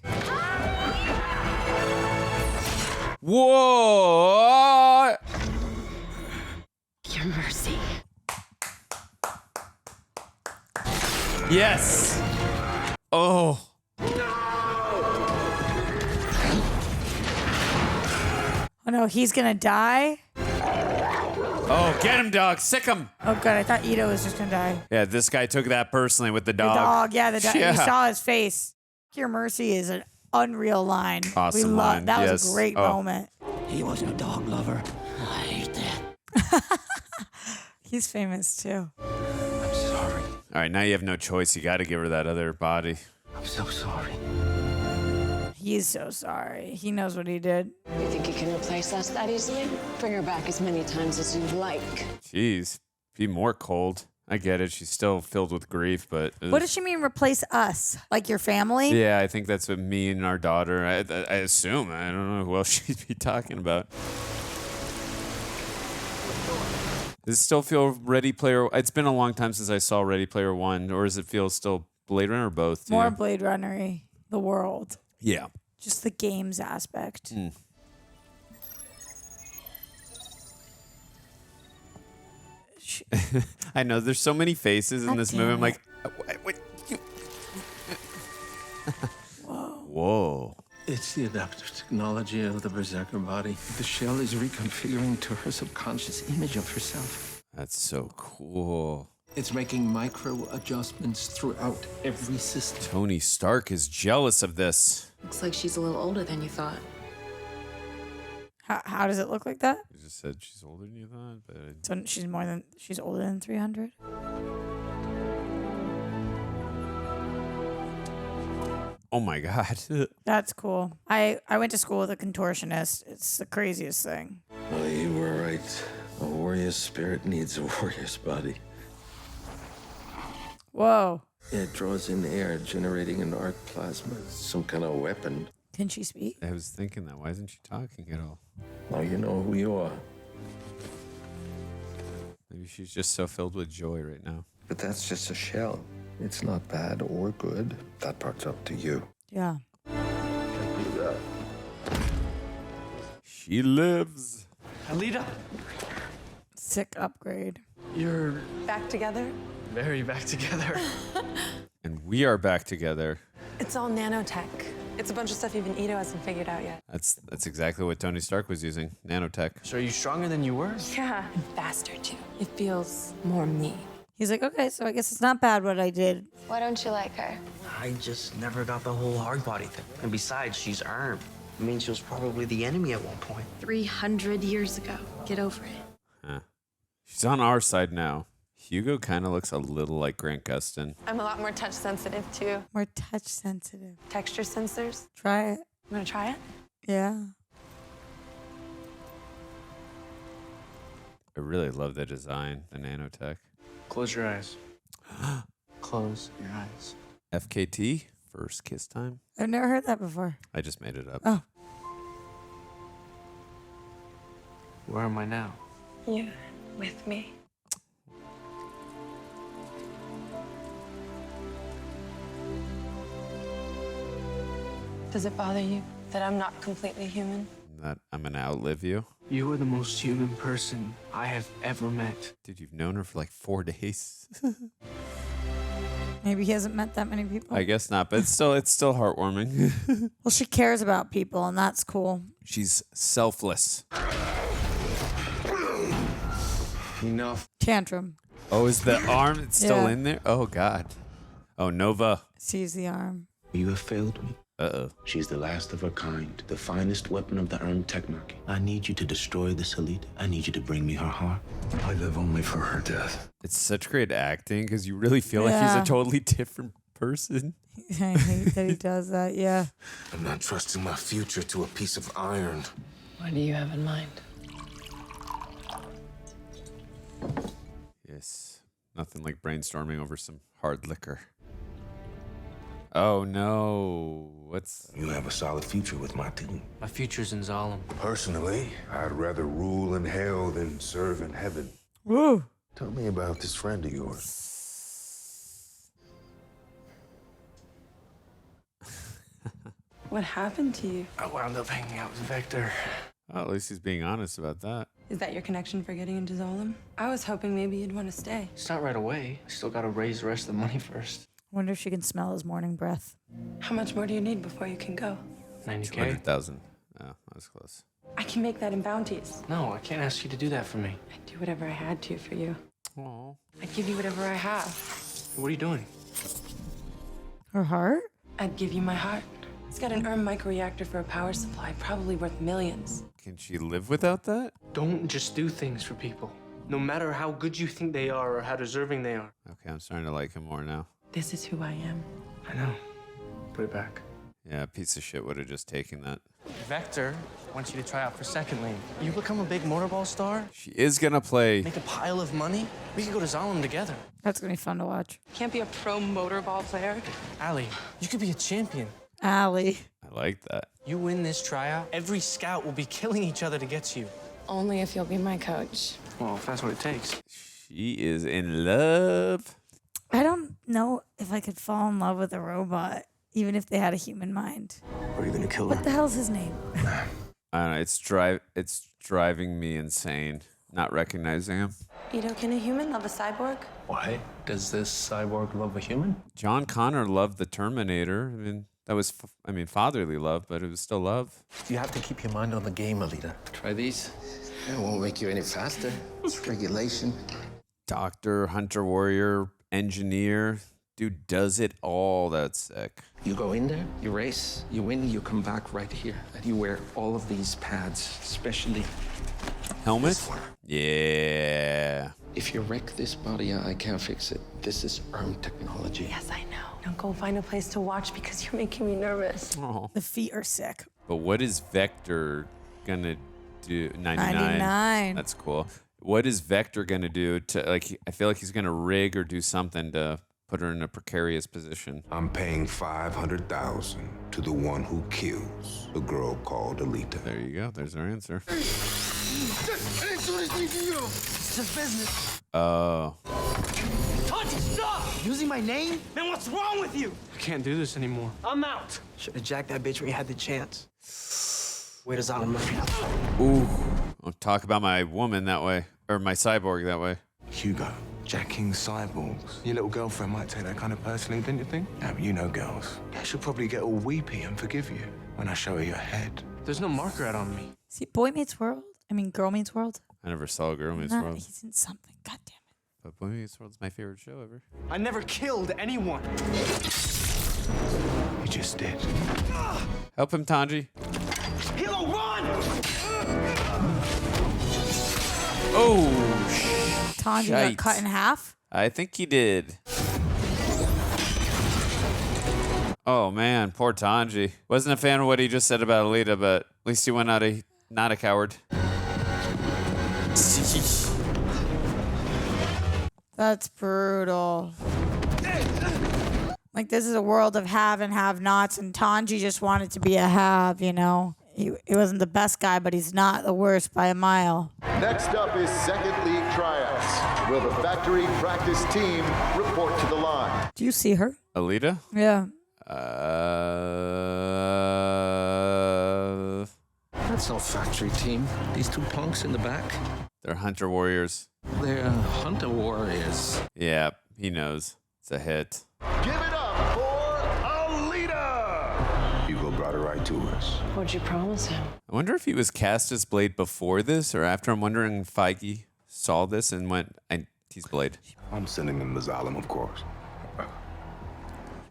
S2: Whoa!
S5: Your mercy.
S2: Yes. Oh.
S1: Oh no, he's gonna die?
S2: Oh, get him, dog. Sick him.
S1: Oh good, I thought Ito was just gonna die.
S2: Yeah, this guy took that personally with the
S1: The
S2: dog.
S1: dog, yeah, the dog.
S2: Yeah.
S1: You saw his face. Your mercy is an unreal line.
S2: Awesome
S1: we
S2: line,
S1: That was
S2: yes.
S1: a great
S2: Oh.
S1: moment.
S15: He wasn't a dog lover.
S5: I hate that.
S1: He's famous too.
S15: I'm sorry.
S2: All right, now you have no choice. You got to give her that other body.
S15: I'm so sorry.
S1: He's so sorry. He knows what he did.
S7: You think you can replace us that easily? Bring her back as many times as you'd like.
S2: Jeez, be more cold. I get it. She's still filled with grief, but
S1: What does she mean replace us? Like your family?
S2: Yeah, I think that's what me and our daughter. I assume. I don't know who else she'd be talking about. Does it still feel Ready Player? It's been a long time since I saw Ready Player One, or does it feel still Blade Runner or both?
S1: More Blade Runner-y, the world.
S2: Yeah.
S1: Just the games aspect.
S2: I know there's so many faces in
S1: God
S2: this
S1: damn
S2: movie. I'm like,
S1: it.
S2: whoa.
S12: It's the adaptive technology of the Berserker body. The shell is reconfiguring to her subconscious image of herself.
S2: That's so cool.
S14: It's making micro adjustments throughout every system.
S2: Tony Stark is jealous of this.
S7: Looks like she's a little older than you thought.
S1: How does it look like that?
S2: You just said she's older than you thought, but
S1: So she's older than 300.
S2: oh my god.
S1: That's cool. I went to school with a contortionist. It's the craziest thing.
S16: Well, you were right. A warrior's spirit needs a warrior's body.
S1: Whoa.
S16: It draws in air, generating an arc plasma, some kind of weapon.
S1: Can she speak?
S2: I was thinking that. Why isn't she talking at all?
S16: Now you know who you are.
S2: Maybe she's just so filled with joy right now.
S6: But that's just a shell. It's not bad or good. That part's up to you.
S1: Yeah.
S16: Can't do that.
S2: She lives.
S4: Alita,
S1: Sick upgrade.
S4: you're
S13: Back together?
S4: very back together.
S2: And we are back together.
S13: It's all nanotech. It's a bunch of stuff even Ito hasn't figured out yet.
S2: That's exactly what Tony Stark was using. Nanotech.
S4: So are you stronger than you were?
S13: Yeah, and faster too. It feels more me.
S1: He's like, okay, so I guess it's not bad what I did.
S5: Why don't you like her?
S8: I just never got the whole hard body thing. And besides, she's armed. I mean, she was probably the enemy at one point.
S7: 300 years ago. Get over it.
S2: Huh. She's on our side now. Hugo kind of looks a little like Grant Gustin.
S13: I'm a lot more touch sensitive too.
S1: More touch sensitive.
S13: Texture sensors.
S1: Try it.
S13: You wanna try it?
S1: Yeah.
S2: I really love the design, the nanotech.
S4: Close your eyes. Close your eyes.
S2: FKT, first kiss time.
S1: I've never heard that before.
S2: I just made it up.
S1: Oh.
S4: Where am I now?
S13: You're with me. Does it bother you that I'm not completely human?
S2: That I'm gonna outlive you.
S4: You are the most human person I have ever met.
S2: Dude, you've known her for like 4 days.
S1: Maybe he hasn't met that many people.
S2: I guess not, but it's still heartwarming.
S1: Well, she cares about people, and that's cool.
S2: She's selfless.
S16: Enough.
S1: Tantrum.
S2: Oh, is the arm still
S1: Yeah.
S2: in there? Oh God. Oh, Nova.
S1: Sees the arm.
S12: You have failed me.
S2: Uh-oh.
S12: She's the last of her kind, the finest weapon of the earned technarchy. I need you to destroy this Alita. I need you to bring me her heart.
S6: I live only for her death.
S2: It's such great acting because you really feel like he's
S1: Yeah.
S2: a totally different person.
S1: I hate that he does that. Yeah.
S6: I'm not trusting my future to a piece of iron.
S7: What do you have in mind?
S2: Yes. Nothing like brainstorming over some hard liquor. Oh no. What's...
S6: You have a solid future with my team.
S4: My future's in Zalem.
S6: Personally, I'd rather rule in hell than serve in heaven.
S1: Woo.
S6: Tell me about this friend of yours.
S13: What happened to you?
S4: I wound up hanging out with Vector.
S2: Oh, at least he's being honest about that.
S13: Is that your connection for getting into Zalem? I was hoping maybe you'd want to stay.
S4: It's not right away. I still gotta raise the rest of the money first.
S1: Wonder if she can smell his morning breath.
S13: How much more do you need before you can go?
S4: 90K?
S2: 200,000. Oh, that was close.
S13: I can make that in bounties.
S4: No, I can't ask you to do that for me.
S13: I'd do whatever I had to for you.
S2: Oh.
S13: I'd give you whatever I have.
S4: What are you doing?
S1: Her heart?
S13: I'd give you my heart. It's got an microreactor for a power supply, probably worth millions.
S2: Can she live without that?
S4: Don't just do things for people. No matter how good you think they are or how deserving they are.
S2: Okay, I'm starting to like him more now.
S13: This is who I am.
S4: I know. Put it back.
S2: Yeah, a piece of shit would have just taken that.
S4: Vector wants you to try out for second lane. You become a big motorball star?
S2: She is gonna play.
S4: Make a pile of money? We could go to Zalem together.
S1: That's gonna be fun to watch.
S13: Can't be a pro motorball player.
S4: Allie, you could be a champion.
S1: Allie.
S2: I like that.
S4: You win this tryout, every scout will be killing each other to get to you.
S7: Only if you'll be my coach.
S4: Well, if that's what it takes.
S2: She is in love.
S1: I don't know if I could fall in love with a robot, even if they had a human mind.
S16: Are you gonna kill
S1: What the hell's his name?
S2: I don't know. It's driving me insane not recognizing him.
S13: Ito, can a human love a cyborg?
S9: Why? Does this cyborg love a human?
S2: John Connor loved the Terminator. I mean, that was, fatherly love, but it was still love.
S9: You have to keep your mind on the game, Alita. Try these.
S3: It won't make you any faster. It's regulation.
S2: Doctor, hunter, warrior, engineer. Dude does it all. That's sick.
S14: You go in there, you race, you win, you come back right here. And you wear all of these pads, especially
S2: helmet. Yeah.
S14: If you wreck this body, I can't fix it. This is technology.
S13: Yes, I know. Now go find a place to watch because you're making me nervous.
S2: Oh.
S1: The feet are sick.
S2: But what is Vector gonna do? 99.
S1: 99.
S2: That's cool. What is Vector gonna do to, like, I feel like he's gonna rig or do something to put her in a precarious position.
S6: I'm paying $500,000 to the one who kills a girl called Alita.
S2: There you go. There's our answer.
S9: I didn't do anything to you. It's just business.
S2: Oh.
S9: Tati, stop!
S8: Using my name?
S9: Man, what's wrong with you?
S4: I can't do this anymore.
S9: I'm out.
S8: Should have jacked that bitch when you had the chance. Where does Zalem look?
S2: Ooh. Don't talk about my woman that way. Or my cyborg that way.
S12: Hugo, jacking cyborgs. Your little girlfriend might take that kind of personally, didn't you think? Yeah, but you know girls. She'll probably get all weepy and forgive you when I show her your head.
S4: There's no marker out on me.
S1: See, Boy Meets World? I mean, Girl Meets World?
S2: I never saw Girl Meets
S1: Nah,
S2: World.
S1: he's in something. God damn it.
S2: But Boy Meets World's my favorite show ever.
S9: I never killed anyone.
S12: You just did.
S2: Help him, Tanji.
S9: Hilo, run!
S2: Oh,
S1: Tanji got cut in half?
S2: I think he did. Oh, man. Poor Tanji. Wasn't a fan of what he just said about Alita, but at least he went out not a coward.
S1: That's brutal. Like, this is a world of have and have-nots, and Tanji just wanted to be a have, you know? He wasn't the best guy, but he's not the worst by a mile.
S17: Next up is second league tryouts. Will the factory practice team report to the line?
S1: Do you see her?
S2: Alita?
S1: Yeah.
S14: That's no factory team. These two punks in the back.
S2: They're hunter warriors.
S14: They're hunter warriors.
S2: Yeah, he knows. It's a hit.
S17: Give it up for Alita!
S6: Hugo brought her right to us.
S13: What'd you promise him?
S2: I wonder if he was cast as Blade before this or after. I'm wondering if Feige saw this and went, he's Blade.
S6: I'm sending him to Zalem, of course.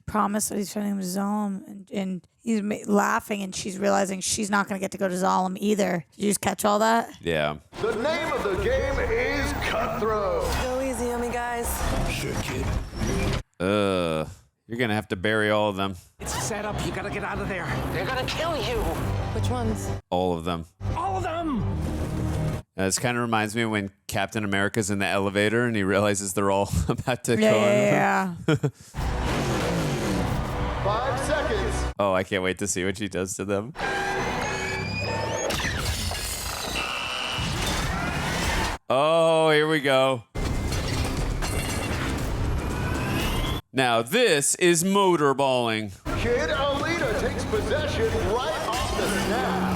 S1: Promise that he's sending him to Zalem, and he's laughing, and she's realizing she's not going to get to go to Zalem either. Did you just catch all that?
S2: Yeah.
S17: The name of the game is Cutthroat.
S13: Go easy on me, guys.
S6: Sure, kid.
S2: You're going to have to bury all of them.
S8: It's set up. You gotta get out of there.
S13: They're gonna kill you. Which ones?
S2: All of them.
S8: All of them!
S2: This kind of reminds me of when Captain America's in the elevator and he realizes they're all about to go.
S1: Yeah.
S17: 5 seconds.
S2: Oh, I can't wait to see what she does to them. Oh, here we go. Now this is motorballing.
S17: Kid Alita takes possession right off the snap.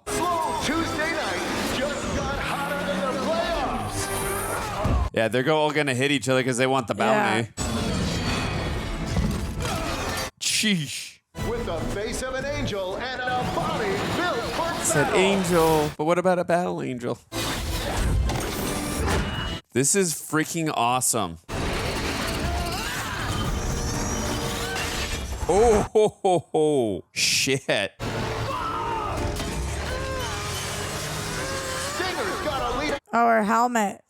S17: Slow Tuesday night just got hotter than the playoffs.
S2: Yeah, they're all gonna hit each other because they want the bounty. Sheesh.
S17: With the face of an angel and a body built for battle.
S2: Said angel, but what about a battle angel? This is freaking awesome. Oh, ho, ho, ho. Shit.
S17: Stinger's got Alita.
S1: Oh, her helmet.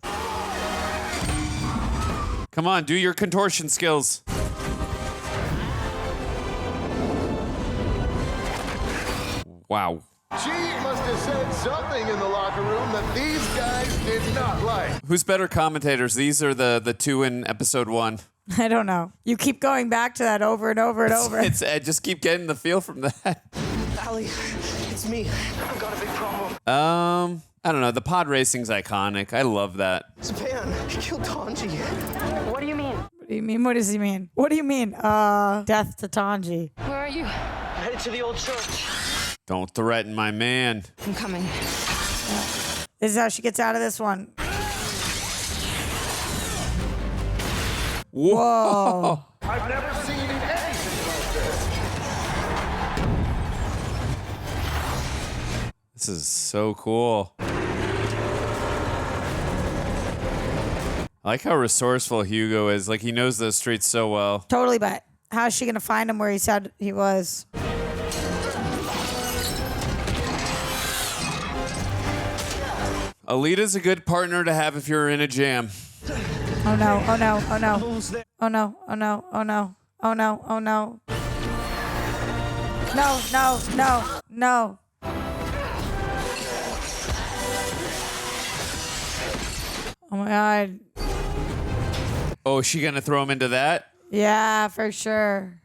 S2: Come on, do your contortion skills. Wow.
S17: She must have said something in the locker room that these guys did not like.
S2: Who's better commentators? These are the two in episode 1.
S1: I don't know. You keep going back to that over and over and over.
S2: I just keep getting the feel from that.
S8: Allie, it's me. I've got a big problem.
S2: I don't know. The pod racing's iconic. I love that.
S8: Japan, he killed Tanji.
S13: What do you mean?
S1: What do you mean? What does he mean? What do you mean? Death to Tanji.
S13: Where are you?
S8: Headed to the old church.
S2: Don't threaten my man.
S13: I'm coming.
S1: This is how she gets out of this one.
S2: Whoa.
S17: I've never seen anything like this.
S2: This is so cool. I like how resourceful Hugo is. Like, he knows those streets so well.
S1: Totally, but how is she going to find him where he said he was?
S2: Alita's a good partner to have if you're in a jam.
S1: Oh no, oh no, oh no. Oh no, oh no, oh no. Oh no, oh no. No, no, no, no. Oh my God.
S2: Oh, is she going to throw him into that?
S1: Yeah, for sure.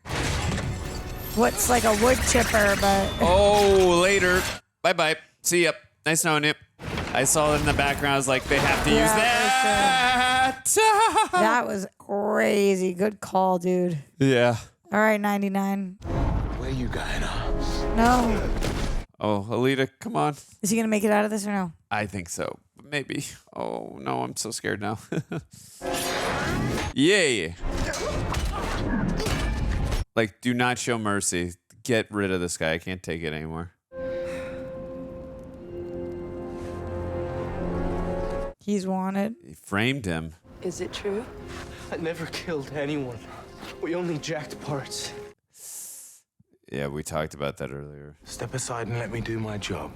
S1: What's like a wood chipper, but.
S2: Oh, later. Bye-bye. See ya. Nice knowing you. I saw it in the background. I was like, they have to use that.
S1: That was crazy. Good call, dude.
S2: Yeah.
S1: All right, 99.
S12: Where you going?
S1: No.
S2: Oh, Alita, come on.
S1: Is he going to make it out of this or no?
S2: I think so. Maybe. Oh, no, I'm so scared now. Yay. Like, do not show mercy. Get rid of this guy. I can't take it anymore.
S1: He's wanted.
S2: He framed him.
S13: Is it true?
S9: I never killed anyone. We only jacked parts.
S2: Yeah, we talked about that earlier.
S12: Step aside and let me do my job.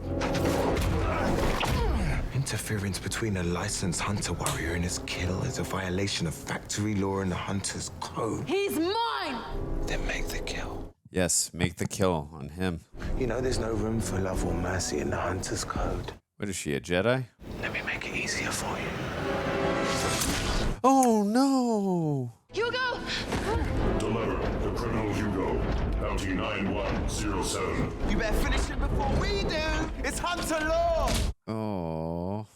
S12: Interference between a licensed hunter warrior and his kill is a violation of factory law and the hunter's code.
S13: He's mine!
S12: Then make the kill.
S2: Yes, make the kill on him.
S12: You know there's no room for love or mercy in the hunter's code.
S2: What is she, a Jedi?
S12: Let me make it easier for you.
S2: Oh, no.
S13: Hugo!
S18: Deliver the criminal Hugo. Bounty 9107.
S17: You better finish it before we do. It's hunter law.
S2: Oh.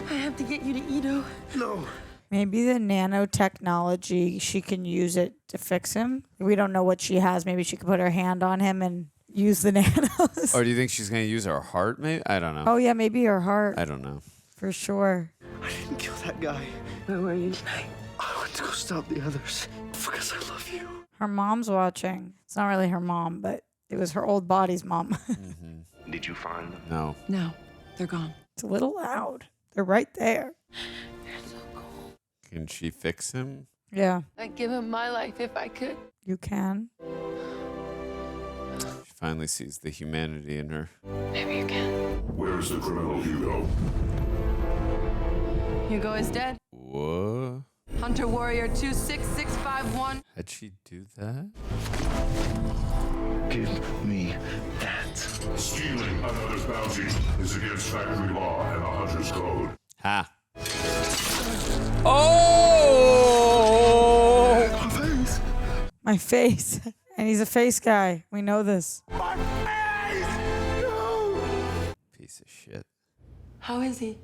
S13: I have to get you to Ito.
S17: No.
S1: Maybe the nanotechnology, she can use it to fix him. We don't know what she has. Maybe she could put her hand on him and use the nanos.
S2: Or do you think she's going to use her heart, maybe? I don't know.
S1: Oh, yeah, maybe her heart.
S2: I don't know.
S1: For sure.
S9: I didn't kill that guy.
S13: Where were you tonight?
S9: I went to go stop the others because I love you.
S1: Her mom's watching. It's not really her mom, but it was her old body's mom.
S12: Did you find them?
S2: No.
S13: No, they're gone.
S1: It's a little loud. They're right there.
S13: They're so cool.
S2: Can she fix him?
S1: Yeah,
S13: I'd give him my life if I could.
S1: you can.
S2: She finally sees the humanity in her.
S13: Maybe you can.
S18: Where's the criminal Hugo?
S13: Hugo is dead.
S2: What?
S13: Hunter Warrior 26651.
S2: How'd she do that?
S12: Give me that.
S18: Stealing another's bounty is against factory law and the hunter's code.
S2: Ha. Oh!
S12: My face.
S1: My face. And he's a face guy. We know this.
S17: My face! No!
S2: Piece of shit.
S13: How is he?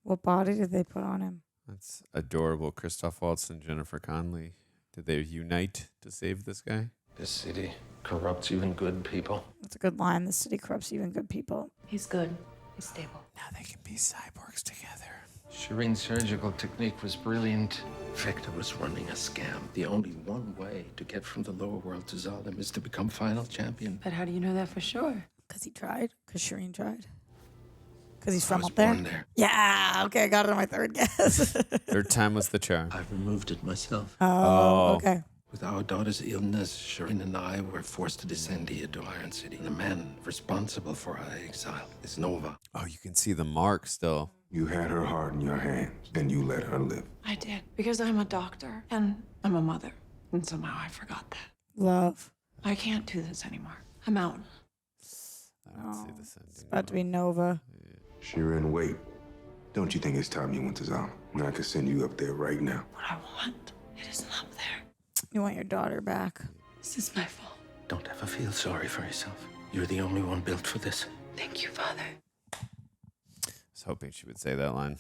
S1: What body did they put on him?
S2: That's adorable. Christoph Waltz and Jennifer Connelly. Did they unite to save this guy?
S3: This city corrupts even good people.
S1: That's a good line. The city corrupts even good people.
S7: He's good. He's stable.
S2: Now they can be cyborgs together.
S16: Shireen's surgical technique was brilliant. Spectre was running a scam. The only one way to get from the lower world to Zalem is to become final champion.
S13: But how do you know that for sure?
S1: Because he tried. Because Shireen tried. Because he's
S16: I
S1: from
S16: was
S1: up there.
S16: born there.
S1: Yeah. Okay, I got it on my third guess.
S2: Third time was the charm.
S16: I removed it myself.
S1: Oh, okay.
S16: With our daughter's illness, Shireen and I were forced to descend here to Iron City. The man responsible for our exile is Nova.
S2: Oh, you can see the mark still.
S12: You had her heart in your hands, and you let her live.
S13: I did. Because I'm a doctor and I'm a mother. And somehow I forgot that.
S1: Love.
S13: I can't do this anymore. I'm out.
S2: I don't see this ending.
S1: It's about to be Nova.
S12: Shireen, wait. Don't you think it's time you went to Zalem? And I could send you up there right now.
S13: What I want, it isn't up there.
S1: You want your daughter back.
S13: This is my fault.
S16: Don't ever feel sorry for yourself. You're the only one built for this.
S13: Thank you, Father.
S2: I was hoping she would say that line.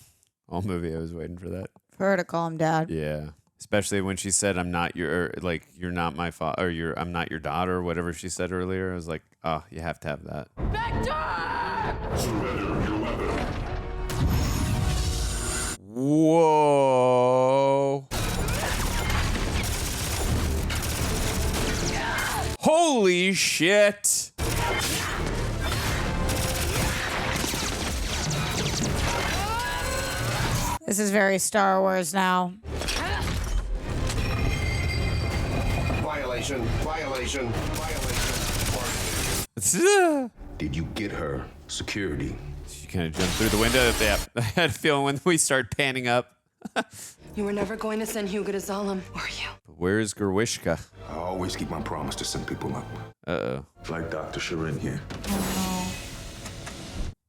S2: All movie, I was waiting for that.
S1: For her to call him dad.
S2: Yeah. Especially when she said, I'm not your, like, you're not my father, or I'm not your daughter, whatever she said earlier. I was like, oh, you have to have that.
S18: Surrender your weapon.
S2: Whoa. Holy shit.
S1: This is very Star Wars now.
S11: Violation.
S6: Did you get her? Security.
S2: She kind of jumped through the window. Yeah, I had a feeling when we start panning up.
S13: You were never going to send Hugo to Zalem, were you?
S2: Where is Gerwishka?
S6: I always keep my promise to send people up.
S2: Uh-oh.
S6: Like Dr. Sharin here.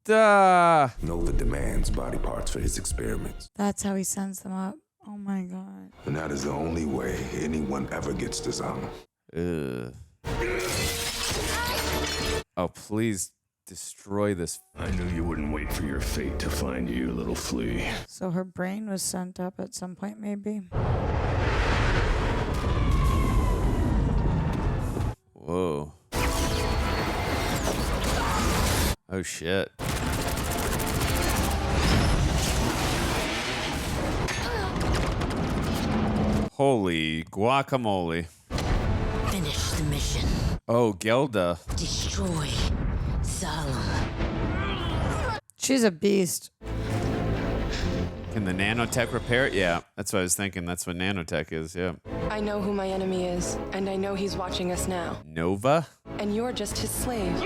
S2: Duh.
S6: Nova demands body parts for his experiments.
S1: That's how he sends them up. Oh my god.
S6: And that is the only way anyone ever gets to Zalem.
S2: Oh, please destroy this.
S15: I knew you wouldn't wait for your fate to find you, little flea.
S1: So her brain was sent up at some point, maybe.
S2: Whoa. Oh, shit. Holy guacamole.
S5: Finish the mission.
S2: Oh, Gelda.
S5: Destroy Zalem.
S1: She's a beast.
S2: Can the nanotech repair it? Yeah, that's what I was thinking. That's what nanotech is, yeah.
S13: I know who my enemy is, and I know he's watching us now.
S2: Nova?
S13: And you're just his slave.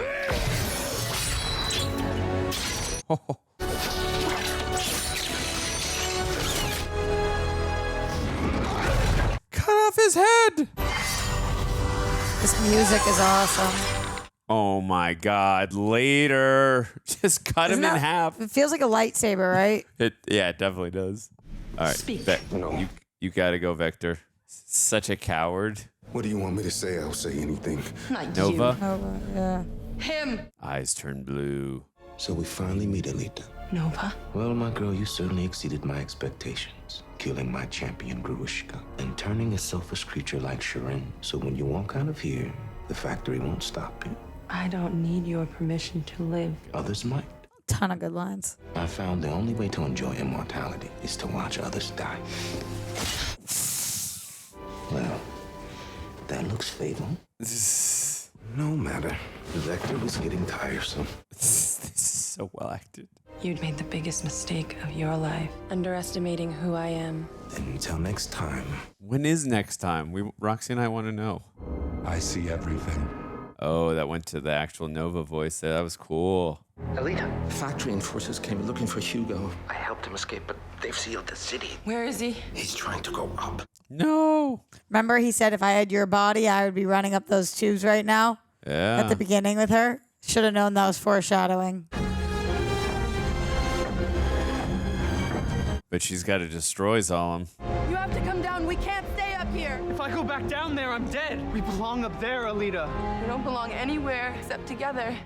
S2: Cut off his head!
S1: This music is awesome.
S2: Oh my god, later. Just cut him in half.
S1: It feels like a lightsaber, right?
S2: Yeah, it definitely does. All right.
S13: Speak.
S2: You gotta go, Vector. Such a coward.
S6: What do you want me to say? I'll say anything.
S13: Not
S2: Nova?
S1: Nova, yeah.
S13: Him.
S2: Eyes turn blue.
S6: So we finally meet, Alita.
S13: Nova.
S6: Well, my girl, you certainly exceeded my expectations. Killing my champion, Gruishka, and turning a selfish creature like Sharin. So when you walk out of here, the factory won't stop you.
S13: I don't need your permission to live.
S6: Others might.
S1: Ton of good lines.
S6: I found the only way to enjoy immortality is to watch others die. Well, that looks fatal. No matter. The Vector was getting tiresome.
S2: This is so well acted.
S13: You'd made the biggest mistake of your life, underestimating who I am.
S6: And until next time.
S2: When is next time? Roxy and I want to know.
S6: I see everything.
S2: Oh, that went to the actual Nova voice. That was cool.
S14: Alita, factory enforcers came looking for Hugo. I helped him escape, but they've sealed the city.
S13: Where is he?
S14: He's trying to go up.
S2: No.
S1: Remember he said if I had your body, I would be running up those tubes right now?
S2: Yeah.
S1: At the beginning with her? Should have known that was foreshadowing.
S2: But she's got to destroy Zalem.
S13: You have to come down. We can't stay up here.
S4: If I go back down there, I'm dead. We belong up there, Alita.
S13: We don't belong anywhere except together.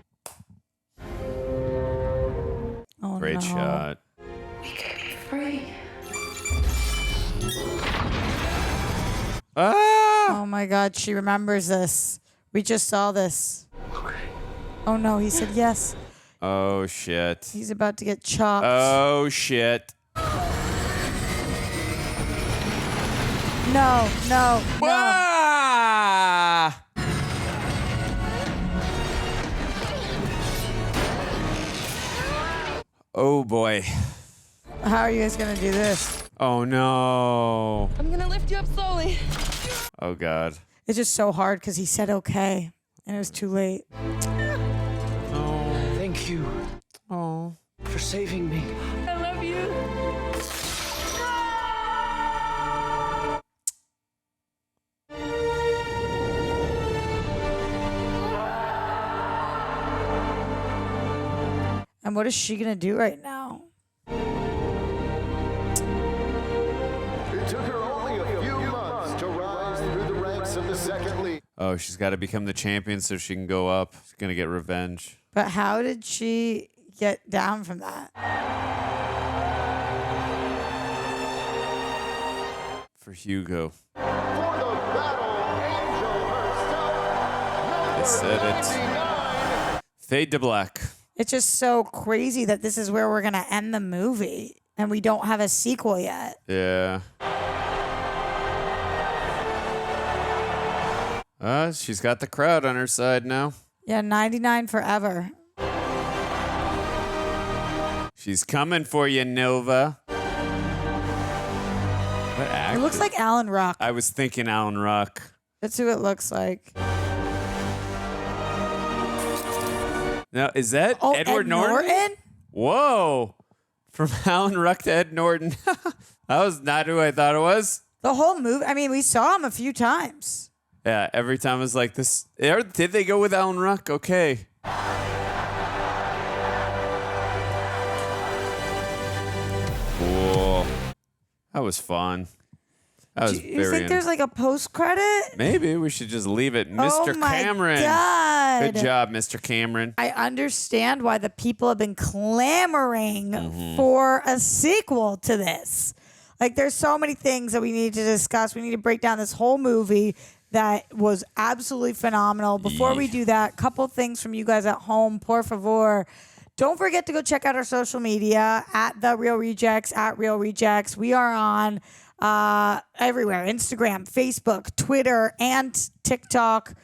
S1: Oh,
S2: Great shot.
S13: We can be free.
S2: Ah!
S1: Oh my god, she remembers this. We just saw this.
S14: Okay.
S1: Oh no, he said yes.
S2: Oh, shit.
S1: He's about to get chopped.
S2: Oh, shit.
S1: No, no, no.
S2: Ah! Oh, boy.
S1: How are you guys gonna do this?
S2: Oh, no.
S13: I'm gonna lift you up slowly.
S2: Oh, God.
S1: It's just so hard because he said okay, and it was too late.
S10: Thank you.
S1: Oh.
S10: For saving me.
S13: I love you.
S1: And what is she gonna do right now?
S17: It took her only a few months to rise through the ranks of the second league.
S2: Oh, she's got to become the champion so she can go up. She's going to get revenge.
S1: But how did she get down from that?
S2: For Hugo.
S17: For the battle, Angel herself.
S2: They said it. Fade to black.
S1: It's just so crazy that this is where we're gonna end the movie, and we don't have a sequel yet.
S2: Yeah. She's got the crowd on her side now.
S1: Yeah, 99 forever.
S2: She's coming for you, Nova.
S1: looks like Alan Ruck.
S2: I was thinking Alan Ruck.
S1: That's who it looks like.
S2: Now, is that Edward
S1: Ed
S2: Norton? Whoa. From Alan Ruck to Ed Norton. That was not who I thought it was.
S1: The whole movie. I mean, we saw him a few times.
S2: Yeah, every time I was like, this. Did they go with Alan Ruck? Okay. Whoa. That was fun. That was
S1: Do you think there's like a post-credit?
S2: Maybe we should just leave it. Mr.
S1: Oh my
S2: Cameron.
S1: God.
S2: Good job, Mr. Cameron.
S1: I understand why the people have been clamoring for a sequel to this. Like, there's so many things that we need to discuss. We need to break down this whole movie that was absolutely phenomenal. Before we do that, couple things from you guys at home, por favor. Don't forget to go check out our social media at The Real Rejects, at Real Rejects. We are on everywhere: Instagram, Facebook, Twitter, and TikTok.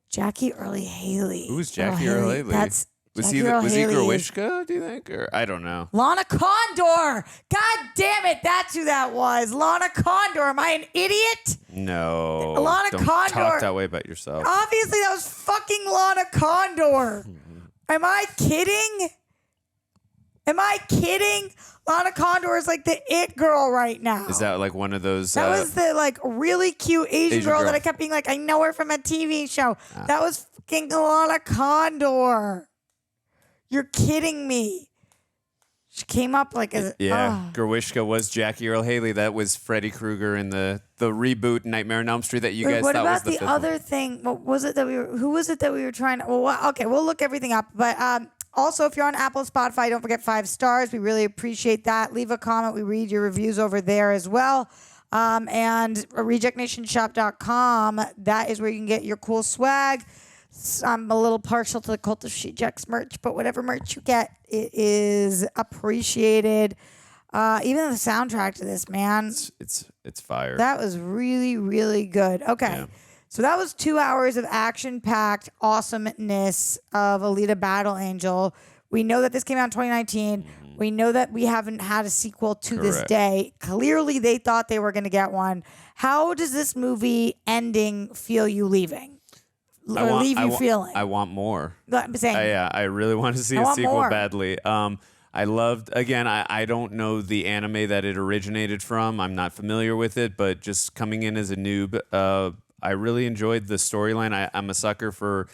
S1: Jackie Earle Haley.
S2: Who's Jackie Earle Haley?
S1: That's
S2: was
S1: Jackie
S2: he
S1: Earle Haley.
S2: Gruishka, do you think? Or I don't know.
S1: Lana Condor. God damn it, that's who that was. Lana Condor. Am I an idiot?
S2: No.
S1: Lana
S2: don't
S1: Condor.
S2: talk that way about yourself.
S1: Obviously, that was fucking Lana Condor. Am I kidding? Am I kidding? Lana Condor is like the it girl right now.
S2: Is that like one of those?
S1: That was the like really cute Asian girl that I kept being like, I know her from a TV show. That was fucking Lana Condor. You're kidding me. She came up like as
S2: Gruishka was Jackie Earle Haley. That was Freddy Krueger in the reboot Nightmare on Elm Street that you guys
S1: what
S2: thought
S1: about
S2: was the
S1: the
S2: fifth
S1: other
S2: one.
S1: thing? What was it that we were? Who was it that we were trying to? Well, okay, we'll look everything up. But also, if you're on Apple, Spotify, don't forget 5 stars. We really appreciate that. Leave a comment. We read your reviews over there as well. And rejectnationshop.com. That is where you can get your cool swag. I'm a little partial to the Cult of She-Jacks merch, but whatever merch you get, it is appreciated. Even the soundtrack to this, man.
S2: It's fire.
S1: That was really, really good. Okay.
S2: Yeah.
S1: So that was 2 hours of action-packed awesomeness of Alita Battle Angel. We know that this came out in 2019. We know that we haven't had a sequel to this day. Clearly, they thought they were going to get one. How does this movie ending feel you leaving? Or leave you feeling?
S2: I want more.
S1: I'm saying.
S2: I really want to see a sequel badly. I loved, again, I don't know the anime that it originated from. I'm not familiar with it, but just coming in as a noob, I really enjoyed the storyline. I'm a sucker for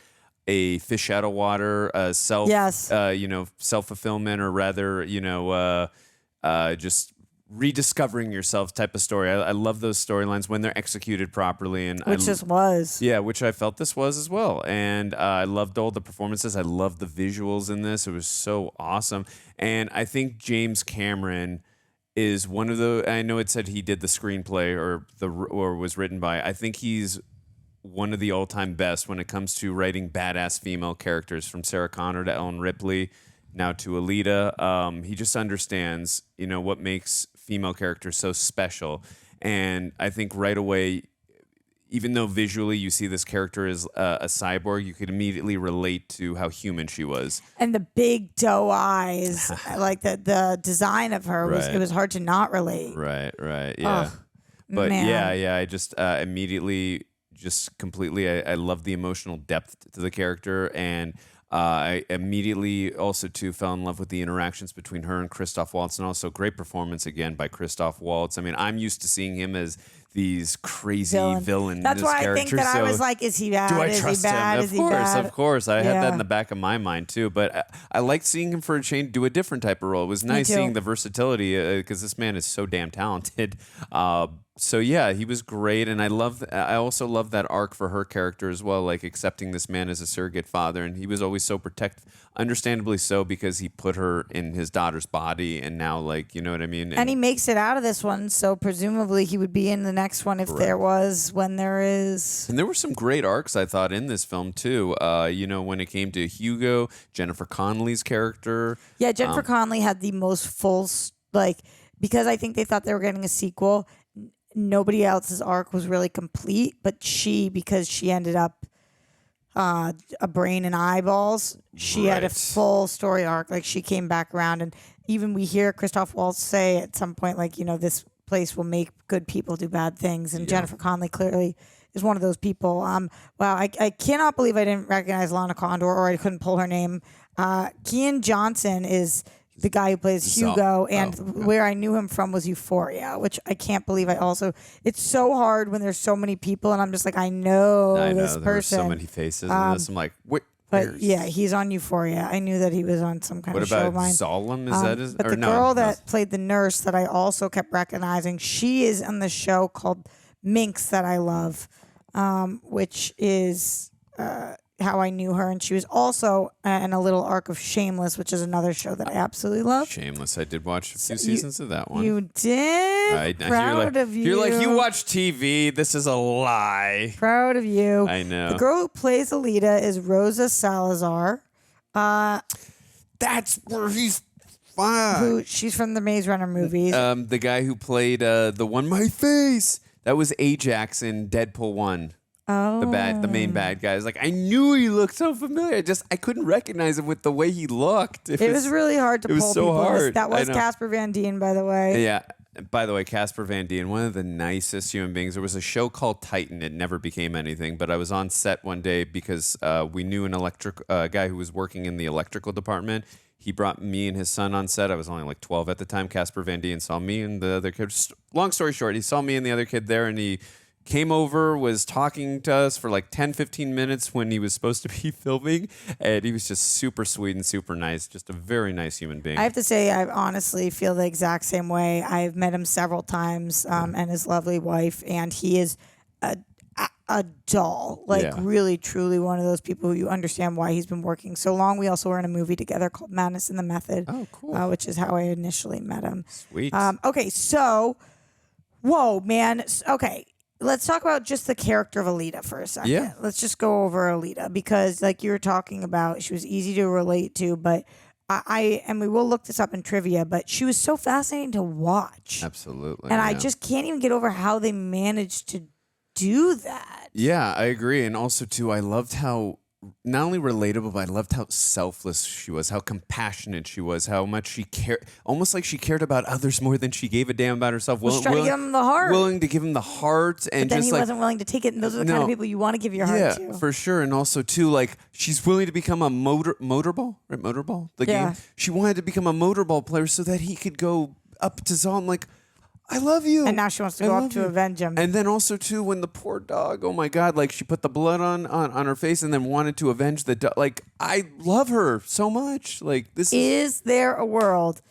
S2: a fish out of water, self-fulfillment, or rather, just rediscovering yourself type of story. I love those storylines when they're executed properly, and
S1: Which this was.
S2: Yeah, which I felt this was as well. And I loved all the performances. I loved the visuals in this. It was so awesome. And I think James Cameron is one of the. I know it said he did the screenplay or was written by. I think he's one of the all-time best when it comes to writing badass female characters, from Sarah Connor to Ellen Ripley, now to Alita. He just understands, what makes female characters so special. And I think right away, even though visually you see this character as a cyborg, you could immediately relate to how human she was.
S1: And the big doe eyes, like the design of her, it was hard to not relate.
S2: Right, yeah. But
S1: man.
S2: yeah, I just immediately, just completely, I love the emotional depth to the character. And I immediately also, too, fell in love with the interactions between her and Christoph Waltz, and also great performance, again, by Christoph Waltz. I mean, I'm used to seeing him as these crazy villain.
S1: That's why I think that I was like, is he bad?
S2: Do I
S1: is
S2: trust
S1: he bad?
S2: him?
S1: Is he bad?
S2: Of course. I had
S1: Yeah.
S2: that in the back of my mind, too. But I liked seeing him for a change do a different type of role. It was nice
S1: too.
S2: seeing the versatility, because this man is so damn talented. So yeah, he was great, and I also love that arc for her character as well, like accepting this man as a surrogate father, and he was always so protective, understandably so, because he put her in his daughter's body, and now, like, you know what I mean?
S1: And he makes it out of this one, so presumably he would be in the next one if there was, when there is.
S2: And there were some great arcs, I thought, in this film too. When it came to Hugo, Jennifer Connelly's character.
S1: Yeah, Jennifer Connelly had the most full, because I think they thought they were getting a sequel. Nobody else's arc was really complete, but because she ended up a brain and eyeballs, she had a full story arc. Like, she came back around, and even we hear Christoph Waltz say at some point, like, this place will make good people do bad things, and Jennifer Connelly clearly is one of those people. Wow, I cannot believe I didn't recognize Lana Condor, or I couldn't pull her name. Kean Johnson is the guy who plays Hugo, and where I knew him from was Euphoria, which I can't believe. It's so hard when there's so many people, and I'm just like, I know this
S2: there
S1: person.
S2: Were so many faces in this. I'm like, wait.
S1: But yeah, he's on Euphoria. I knew that he was on some kind of show of mine.
S2: What about Solemn? Is that his?
S1: But the girl that played the nurse that I also kept recognizing, she is on the show called Minx that I love, which is how I knew her. And she was also in a little arc of Shameless, which is another show that I absolutely love.
S2: Shameless. I did watch a few seasons of that one.
S1: You did? Proud of you.
S2: You're like, you watch TV. This is a lie.
S1: Proud of you.
S2: I know.
S1: The girl who plays Alita is Rosa Salazar.
S2: That's where he's fine.
S1: She's from the Maze Runner movies.
S2: The guy who played the one, My Face. That was Ajax in Deadpool 1.
S1: Oh.
S2: The main bad guy. Like, I knew he looked so familiar. I couldn't recognize him with the way he looked.
S1: It was really hard to pull
S2: people. It was so hard.
S1: That was Casper Van Dien, by the way.
S2: Yeah. By the way, Casper Van Dien, one of the nicest human beings. There was a show called Titan. It never became anything, but I was on set one day because we knew an electric guy who was working in the electrical department. He brought me and his son on set. I was only like 12 at the time. Casper Van Dien saw me and the other kid. Just, long story short, he saw me and the other kid there, and he came over, was talking to us for like 10, 15 minutes when he was supposed to be filming, and he was just super sweet and super nice. Just a very nice human being.
S1: I have to say, I honestly feel the exact same way. I've met him several times, and his lovely wife, and he is a doll. Really, truly one of those people who you understand why he's been working so long. We also were in a movie together called Madness in the Method.
S2: Oh, cool.
S1: Which is how I initially met him.
S2: Sweet.
S1: Okay, so, whoa, man. Okay. Let's talk about just the character of Alita for a second.
S2: Yeah.
S1: Let's just go over Alita because, like you were talking about, she was easy to relate to, but and we will look this up in trivia, but she was so fascinating to watch.
S2: Absolutely.
S1: And I just can't even get over how they managed to do that.
S2: Yeah, I agree. And also, too, I loved how not only relatable, but I loved how selfless she was, how compassionate she was, how much she cared, almost like she cared about others more than she gave a damn about herself.
S1: Trying to give him the heart.
S2: Willing to give him the heart. And
S1: but then
S2: just
S1: he wasn't willing to take it, and those are the kind of people you want to give your heart to.
S2: Yeah, for sure. And also, too, like, she's willing to become a motorball, right? Motorball? The game? She wanted to become a motorball player so that he could go up to Zom, like, I love you.
S1: And now she wants to go up to avenge him.
S2: And then also, too, when the poor dog, oh my God, like she put the blood on her face and then wanted to avenge the dog. Like, I love her so much. Like, this
S1: is there a world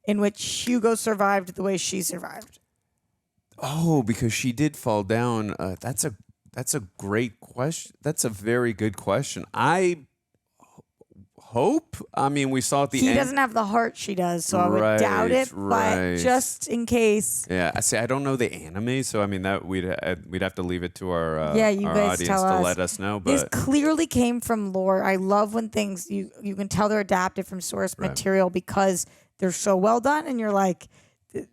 S1: in which Hugo survived the way she survived?
S2: Oh, because she did fall down. That's a great question. That's a very good question. I hope. I mean, we saw at the end.
S1: He doesn't have the heart she does, so I would doubt it. But just in case.
S2: Yeah, I don't know the anime, so I mean that we'd have to leave it to our our
S1: guys
S2: audience to let us know. But
S1: this clearly came from lore. I love when things you can tell they're adapted from source material because they're so well done, and you're like,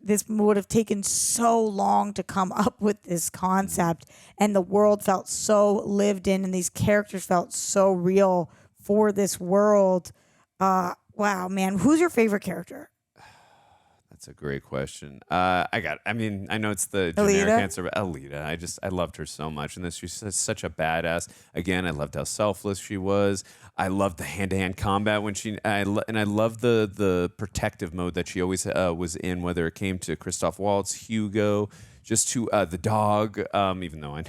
S1: this would have taken so long to come up with this concept, and the world felt so lived in, and these characters felt so real for this world. Wow, man. Who's your favorite character?
S2: That's a great question. I know it's the generic
S1: Alita?
S2: answer, but Alita. I loved her so much. And she's such a badass. Again, I loved how selfless she was. I loved the hand-to-hand combat when I loved the protective mode that she always was in, whether it came to Christoph Waltz, Hugo, just to the dog, even though I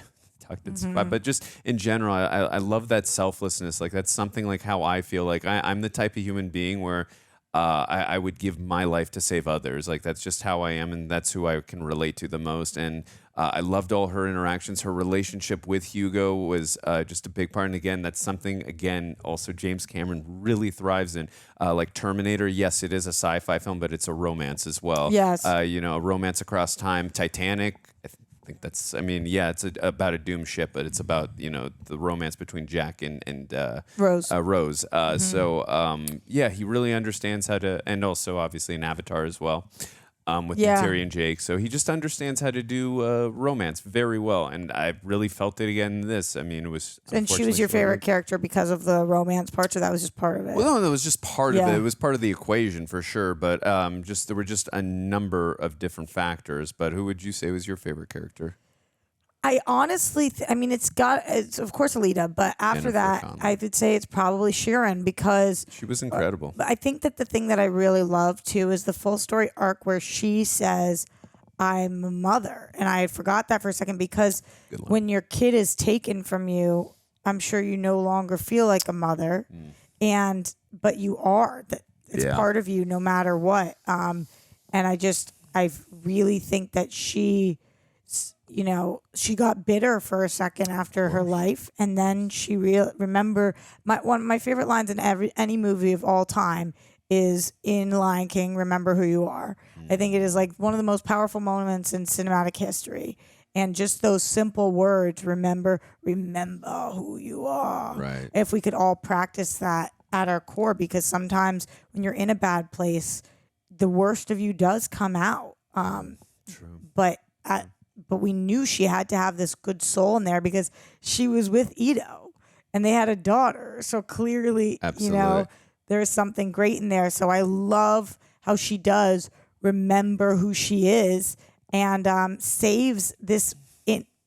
S2: but just in general, I love that selflessness. Like, that's something like how I feel. Like, I'm the type of human being where I would give my life to save others. Like, that's just how I am, and that's who I can relate to the most. And I loved all her interactions. Her relationship with Hugo was just a big part. And again, that's something, also James Cameron really thrives in. Like Terminator, yes, it is a sci-fi film, but it's a romance as well.
S1: Yes.
S2: A romance across time. Titanic, it's about a doomed ship, but it's about, the romance between Jack and
S1: Rose.
S2: Rose. So he really understands how to, and also obviously an Avatar as well. with
S1: Yeah.
S2: Terry and Jake. So he just understands how to do romance very well. And I really felt it again in this. I mean, it was.
S1: And she was your favorite character because of the romance parts, or that was just part of it?
S2: Well, no, that was just part of
S1: Yeah.
S2: it. It was part of the equation for sure. But there were just a number of different factors. But who would you say was your favorite character?
S1: I honestly, it's of course Alita, but after that, I would say it's probably Sharon because
S2: She was incredible.
S1: I think that the thing that I really love too is the full story arc where she says, "I'm a mother," and I forgot that for a second because when your kid is taken from you, I'm sure you no longer feel like a mother, but you are. That it's
S2: Yeah.
S1: part of you no matter what. And I really think that she got bitter for a second after her life, and then she remember one of my favorite lines in any movie of all time is in Lion King, "Remember who you are." I think it is like one of the most powerful moments in cinematic history. And just those simple words, remember who you are.
S2: Right.
S1: If we could all practice that at our core, because sometimes when you're in a bad place, the worst of you does come out.
S2: True.
S1: But we knew she had to have this good soul in there because she was with Ito and they had a daughter. So clearly,
S2: Absolutely.
S1: there's something great in there. So I love how she does remember who she is and saves this,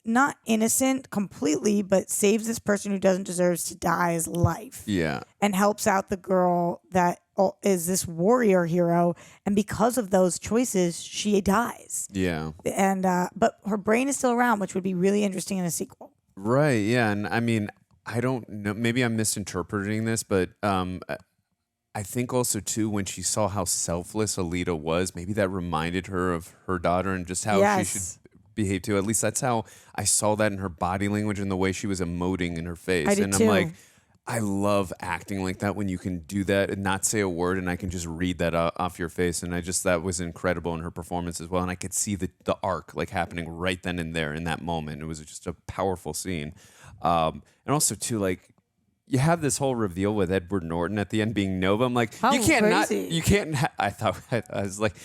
S1: not innocent completely, but saves this person who doesn't deserve to die's life.
S2: Yeah.
S1: And helps out the girl that is this warrior hero. And because of those choices, she dies.
S2: Yeah.
S1: And but her brain is still around, which would be really interesting in a sequel.
S2: Right. Yeah. And I mean, I don't know. Maybe I'm misinterpreting this, but I think also too when she saw how selfless Alita was, maybe that reminded her of her daughter and just how she should behave too. At least that's how I saw that in her body language and the way she was emoting in her face.
S1: I did
S2: and
S1: too.
S2: I'm like, I love acting like that when you can do that and not say a word and I can just read that off your face. And that was incredible in her performance as well. And I could see the arc like happening right then and there in that moment. It was just a powerful scene. And also too, like, you have this whole reveal with Edward Norton at the end being Nova. I'm like, I was like,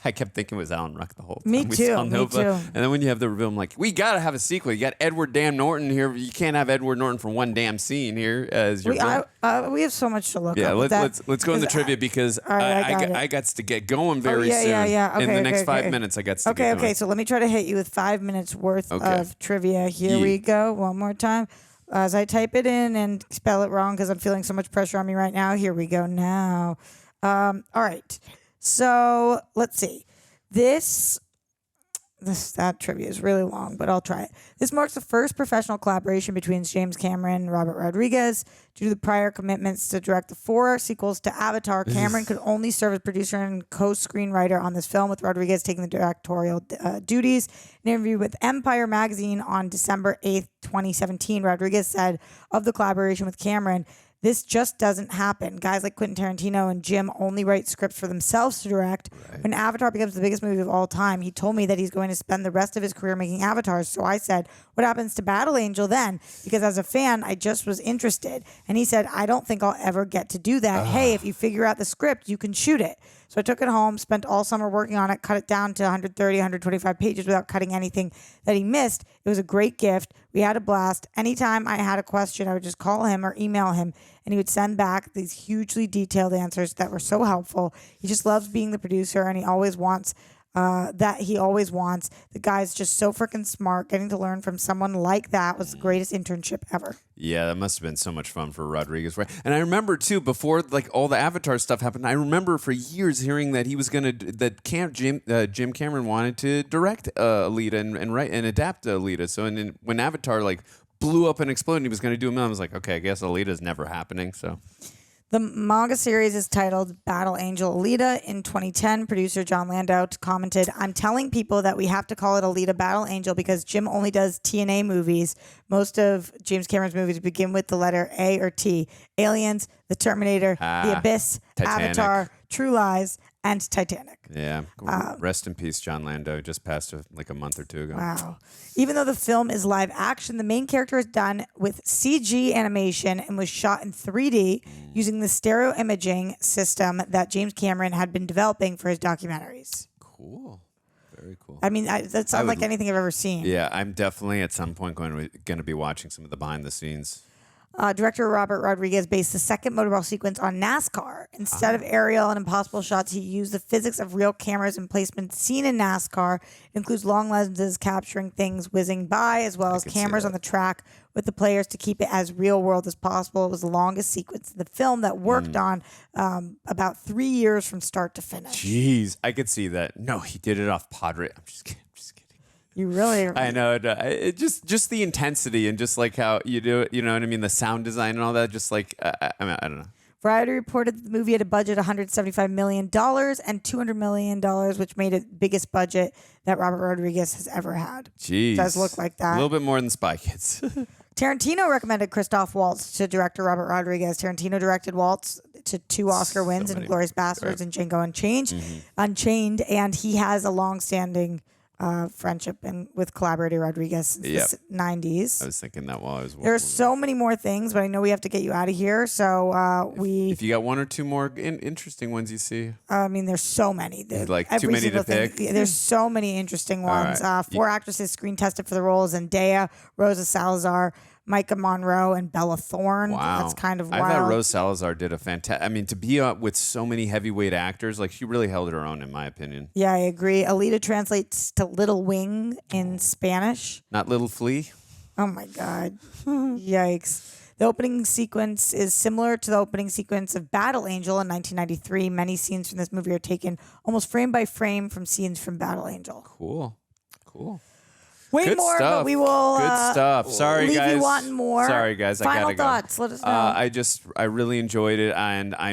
S2: I kept thinking it was Alan Ruck the whole time.
S1: Me
S2: We
S1: too,
S2: saw
S1: me
S2: Nova.
S1: too.
S2: And then when you have the reveal, I'm like, we got to have a sequel. You got Edward damn Norton here. You can't have Edward Norton for one damn scene here as your villain.
S1: We have so much to look
S2: Yeah,
S1: up.
S2: let's go in the trivia because I got to get going very soon.
S1: Okay,
S2: in the next 5
S1: okay.
S2: minutes, I got to get going.
S1: Okay, so let me try to hit you with 5 minutes worth
S2: Okay.
S1: of trivia. Here we go. One more time. As I type it in and spell it wrong because I'm feeling so much pressure on me right now. Here we go now. All right. So let's see. That trivia is really long, but I'll try it. This marks the first professional collaboration between James Cameron and Robert Rodriguez. Due to the prior commitments to direct the 4 sequels to Avatar, Cameron could only serve as producer and co-screenwriter on this film, with Rodriguez taking the directorial duties. In an interview with Empire magazine on December 8th, 2017, Rodriguez said of the collaboration with Cameron, "This just doesn't happen. Guys like Quentin Tarantino and Jim only write scripts for themselves to direct. When Avatar becomes the biggest movie of all time, he told me that he's going to spend the rest of his career making avatars. So I said, what happens to Battle Angel then? Because as a fan, I just was interested. And he said, I don't think I'll ever get to do that. Hey, if you figure out the script, you can shoot it. So I took it home, spent all summer working on it, cut it down to 130, 125 pages without cutting anything that he missed. It was a great gift. We had a blast. Anytime I had a question, I would just call him or email him, and he would send back these hugely detailed answers that were so helpful. He just loves being the producer, and he always wants The guy's just so freaking smart. Getting to learn from someone like that was the greatest internship ever.
S2: Yeah, that must have been so much fun for Rodriguez. And I remember too, before like all the Avatar stuff happened, I remember for years hearing that he was Jim Cameron wanted to direct Alita and write and adapt Alita. So when Avatar like blew up and exploded, he was going to do a film. I was like, okay, I guess Alita's never happening. So.
S1: The manga series is titled Battle Angel Alita. In 2010, producer John Landau commented, I'm telling people that we have to call it Alita Battle Angel because Jim only does TNA movies. Most of James Cameron's movies begin with the letter A or T. Aliens, The Terminator, The Abyss,
S2: Titanic.
S1: Avatar, True Lies, and Titanic.
S2: Yeah. Rest in peace, John Landau. Just passed like a month or two ago.
S1: Wow. Even though the film is live action, the main character is done with CG animation and was shot in 3D using the stereo imaging system that James Cameron had been developing for his documentaries.
S2: Cool. Very cool.
S1: I mean, that's unlike anything I've ever seen.
S2: Yeah, I'm definitely at some point going to be watching some of the behind the scenes.
S1: Director Robert Rodriguez based the second motorball sequence on NASCAR. Instead of aerial and impossible shots, he used the physics of real cameras and placements seen in NASCAR. It includes long lenses capturing things whizzing by, as well as cameras on the track with the players to keep it as real world as possible. It was the longest sequence in the film that worked on about 3 years from start to finish.
S2: Jeez, I could see that. No, he did it off Padre. I'm just kidding.
S1: You really are.
S2: I know. It just the intensity and just like how you do it. You know what I mean? The sound design and all that. Just like I don't know.
S1: Variety reported that the movie had a budget of $175 million and $200 million, which made it the biggest budget that Robert Rodriguez has ever had.
S2: Jeez.
S1: It does look like that.
S2: A little bit more than Spy Kids.
S1: Tarantino recommended Christoph Waltz to director Robert Rodriguez. Tarantino directed Waltz to 2 Oscar wins in Inglourious Basterds and Django Unchained, and he has a long-standing friendship with collaborator Rodriguez since the 90s.
S2: I was thinking that while I was.
S1: There's so many more things, but I know we have to get you out of here. So
S2: If you got one or two more interesting ones, you see.
S1: I mean, there's so many.
S2: Like too many to pick.
S1: There's so many interesting ones.
S2: Right.
S1: 4 actresses screen tested for the roles: Zendaya, Rosa Salazar, Micah Monroe, and Bella Thorne.
S2: Wow.
S1: That's kind of wild.
S2: I thought Rosa Salazar did a fantastic. I mean, to be with so many heavyweight actors, like she really held her own, in my opinion.
S1: Yeah, I agree. Alita translates to Little Wing in Spanish.
S2: Not Little Flea.
S1: Oh my God. Yikes. The opening sequence is similar to the opening sequence of Battle Angel in 1993. Many scenes from this movie are taken almost frame by frame from scenes from Battle Angel.
S2: Cool.
S1: Way
S2: Good
S1: more,
S2: stuff.
S1: but we will
S2: Good stuff. Sorry,
S1: leave
S2: guys.
S1: you wanting more.
S2: Sorry, guys.
S1: Final
S2: I gotta
S1: thoughts. Let us know.
S2: I really enjoyed it, and I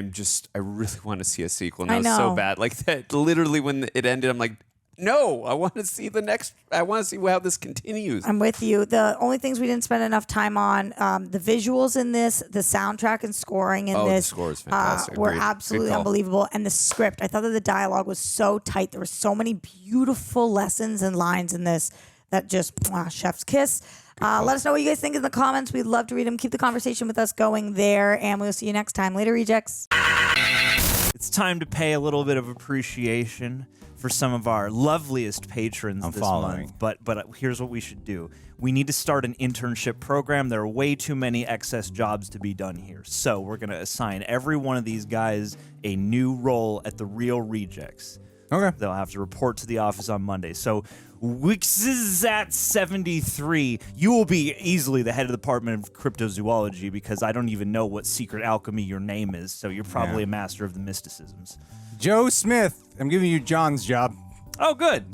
S2: really want to see a sequel. And
S1: I
S2: was
S1: know.
S2: so bad. Like that. Literally, when it ended, I'm like, no. I want to see the next. I want to see how this continues.
S1: I'm with you. The only things we didn't spend enough time on, the visuals in this, the soundtrack and scoring in this.
S2: The score is fantastic.
S1: Were
S2: Agreed.
S1: absolutely
S2: Good call.
S1: unbelievable. And the script, I thought that the dialogue was so tight. There were so many beautiful lessons and lines in this that just, chef's kiss. Let us know what you guys think in the comments. We'd love to read them. Keep the conversation with us going there, and we'll see you next time. Later, rejects.
S19: It's time to pay a little bit of appreciation for some of our loveliest patrons this month. But here's what we should do. We need to start an internship program. There are way too many excess jobs to be done here. So we're going to assign every one of these guys a new role at the Real Rejects.
S20: Okay.
S19: They'll have to report to the office on Monday. So Wixzat73, you will be easily the head of the Department of Cryptozoology because I don't even know what secret alchemy your name is, so you're probably a master of the mysticisms.
S20: Joe Smith, I'm giving you John's job.
S19: Oh, good.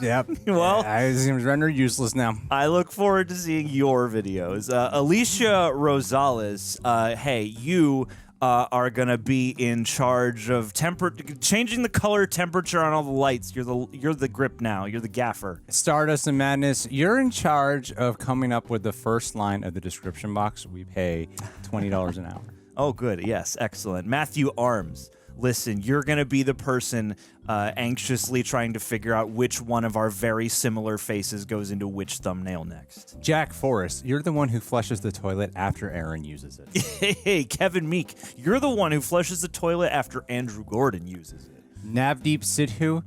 S20: Yep.
S19: Well,
S20: I seem rendered useless now.
S19: I look forward to seeing your videos. Alicia Rosales, hey, you are going to be in charge of changing the color temperature on all the lights. You're the grip now. You're the gaffer.
S20: Stardust and Madness, you're in charge of coming up with the first line of the description box. We pay $20 an hour.
S19: Oh, good. Yes, excellent. Matthew Arms, listen, you're going to be the person anxiously trying to figure out which one of our very similar faces goes into which thumbnail next.
S20: Jack Forrest, you're the one who flushes the toilet after Aaron uses it.
S19: Hey, Kevin Meek, you're the one who flushes the toilet after Andrew Gordon uses it.
S20: Navdeep Sidhu,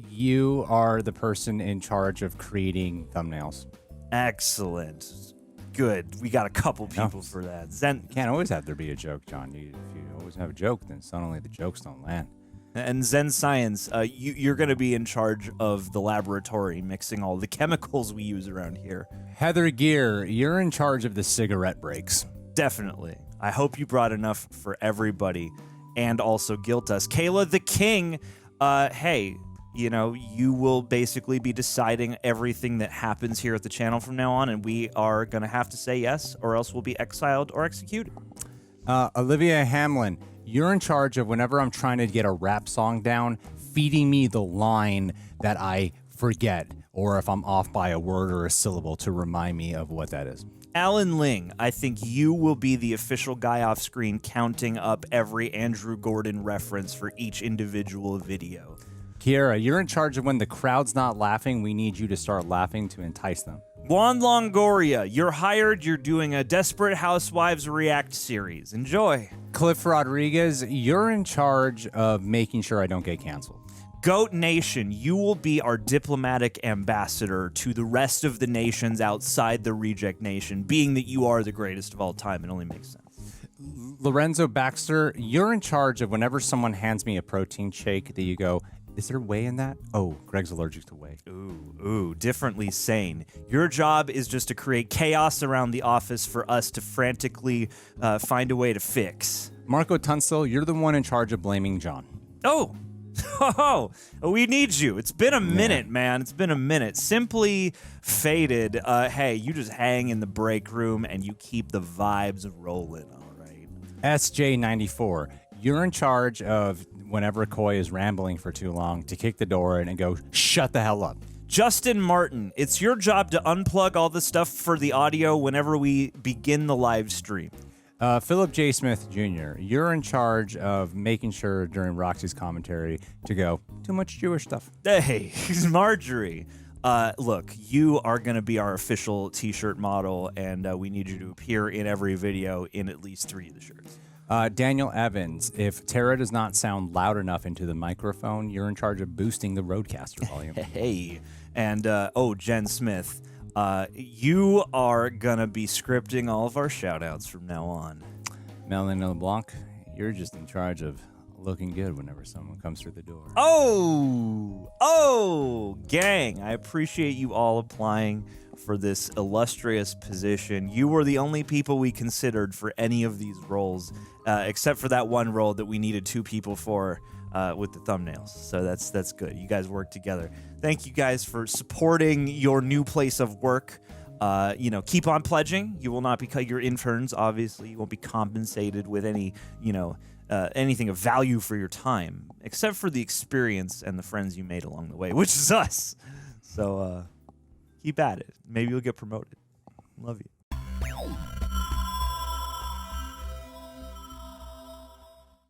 S20: you are the person in charge of creating thumbnails.
S19: Excellent. Good. We got a couple people for that.
S20: You can't always have there be a joke, John. If you always have a joke, then suddenly the jokes don't land.
S19: And Zen Science, you're going to be in charge of the laboratory, mixing all the chemicals we use around here.
S20: Heather Gear, you're in charge of the cigarette breaks.
S19: Definitely. I hope you brought enough for everybody, and also Guilt Us. Kayla the King, hey, you will basically be deciding everything that happens here at the channel from now on, and we are going to have to say yes, or else we'll be exiled or executed.
S20: Olivia Hamlin, you're in charge of whenever I'm trying to get a rap song down, feeding me the line that I forget, or if I'm off by a word or a syllable to remind me of what that is.
S19: Alan Ling, I think you will be the official guy off screen counting up every Andrew Gordon reference for each individual video.
S20: Kiera, you're in charge of when the crowd's not laughing, we need you to start laughing to entice them.
S19: Juan Longoria, you're hired. You're doing a Desperate Housewives React series. Enjoy.
S20: Cliff Rodriguez, you're in charge of making sure I don't get canceled.
S19: Goat Nation, you will be our diplomatic ambassador to the rest of the nations outside the Reject Nation, being that you are the greatest of all time. It only makes sense.
S20: Lorenzo Baxter, you're in charge of whenever someone hands me a protein shake that you go, is there whey in that? Oh, Greg's allergic to whey.
S19: Ooh, differently sane. Your job is just to create chaos around the office for us to frantically find a way to fix.
S20: Marco Tunstall, you're the one in charge of blaming John.
S19: Oh, we need you. It's been a minute, man. It's been a minute. Simply Faded. Hey, you just hang in the break room and you keep the vibes rolling, all right?
S20: SJ94, you're in charge of whenever Coy is rambling for too long to kick the door in and go, shut the hell up.
S19: Justin Martin, it's your job to unplug all the stuff for the audio whenever we begin the live stream.
S20: Philip J. Smith Jr., you're in charge of making sure during Roxy's commentary to go, too much Jewish stuff.
S19: Hey, Marjorie. Look, you are going to be our official t-shirt model, and we need you to appear in every video in at least 3 of the shirts.
S20: Daniel Evans, if Tara does not sound loud enough into the microphone, you're in charge of boosting the Roadcaster volume.
S19: Hey, and Jen Smith, you are gonna be scripting all of our shout-outs from now on.
S20: Melanie LeBlanc, you're just in charge of looking good whenever someone comes through the door.
S19: Oh, gang, I appreciate you all applying for this illustrious position. You were the only people we considered for any of these roles, except for that one role that we needed 2 people for with the thumbnails. So that's good. You guys work together. Thank you guys for supporting your new place of work. Keep on pledging. You will not be your interns. Obviously, you won't be compensated with any anything of value for your time, except for the experience and the friends you made along the way, which is us. So keep at it. Maybe you'll get promoted. Love you.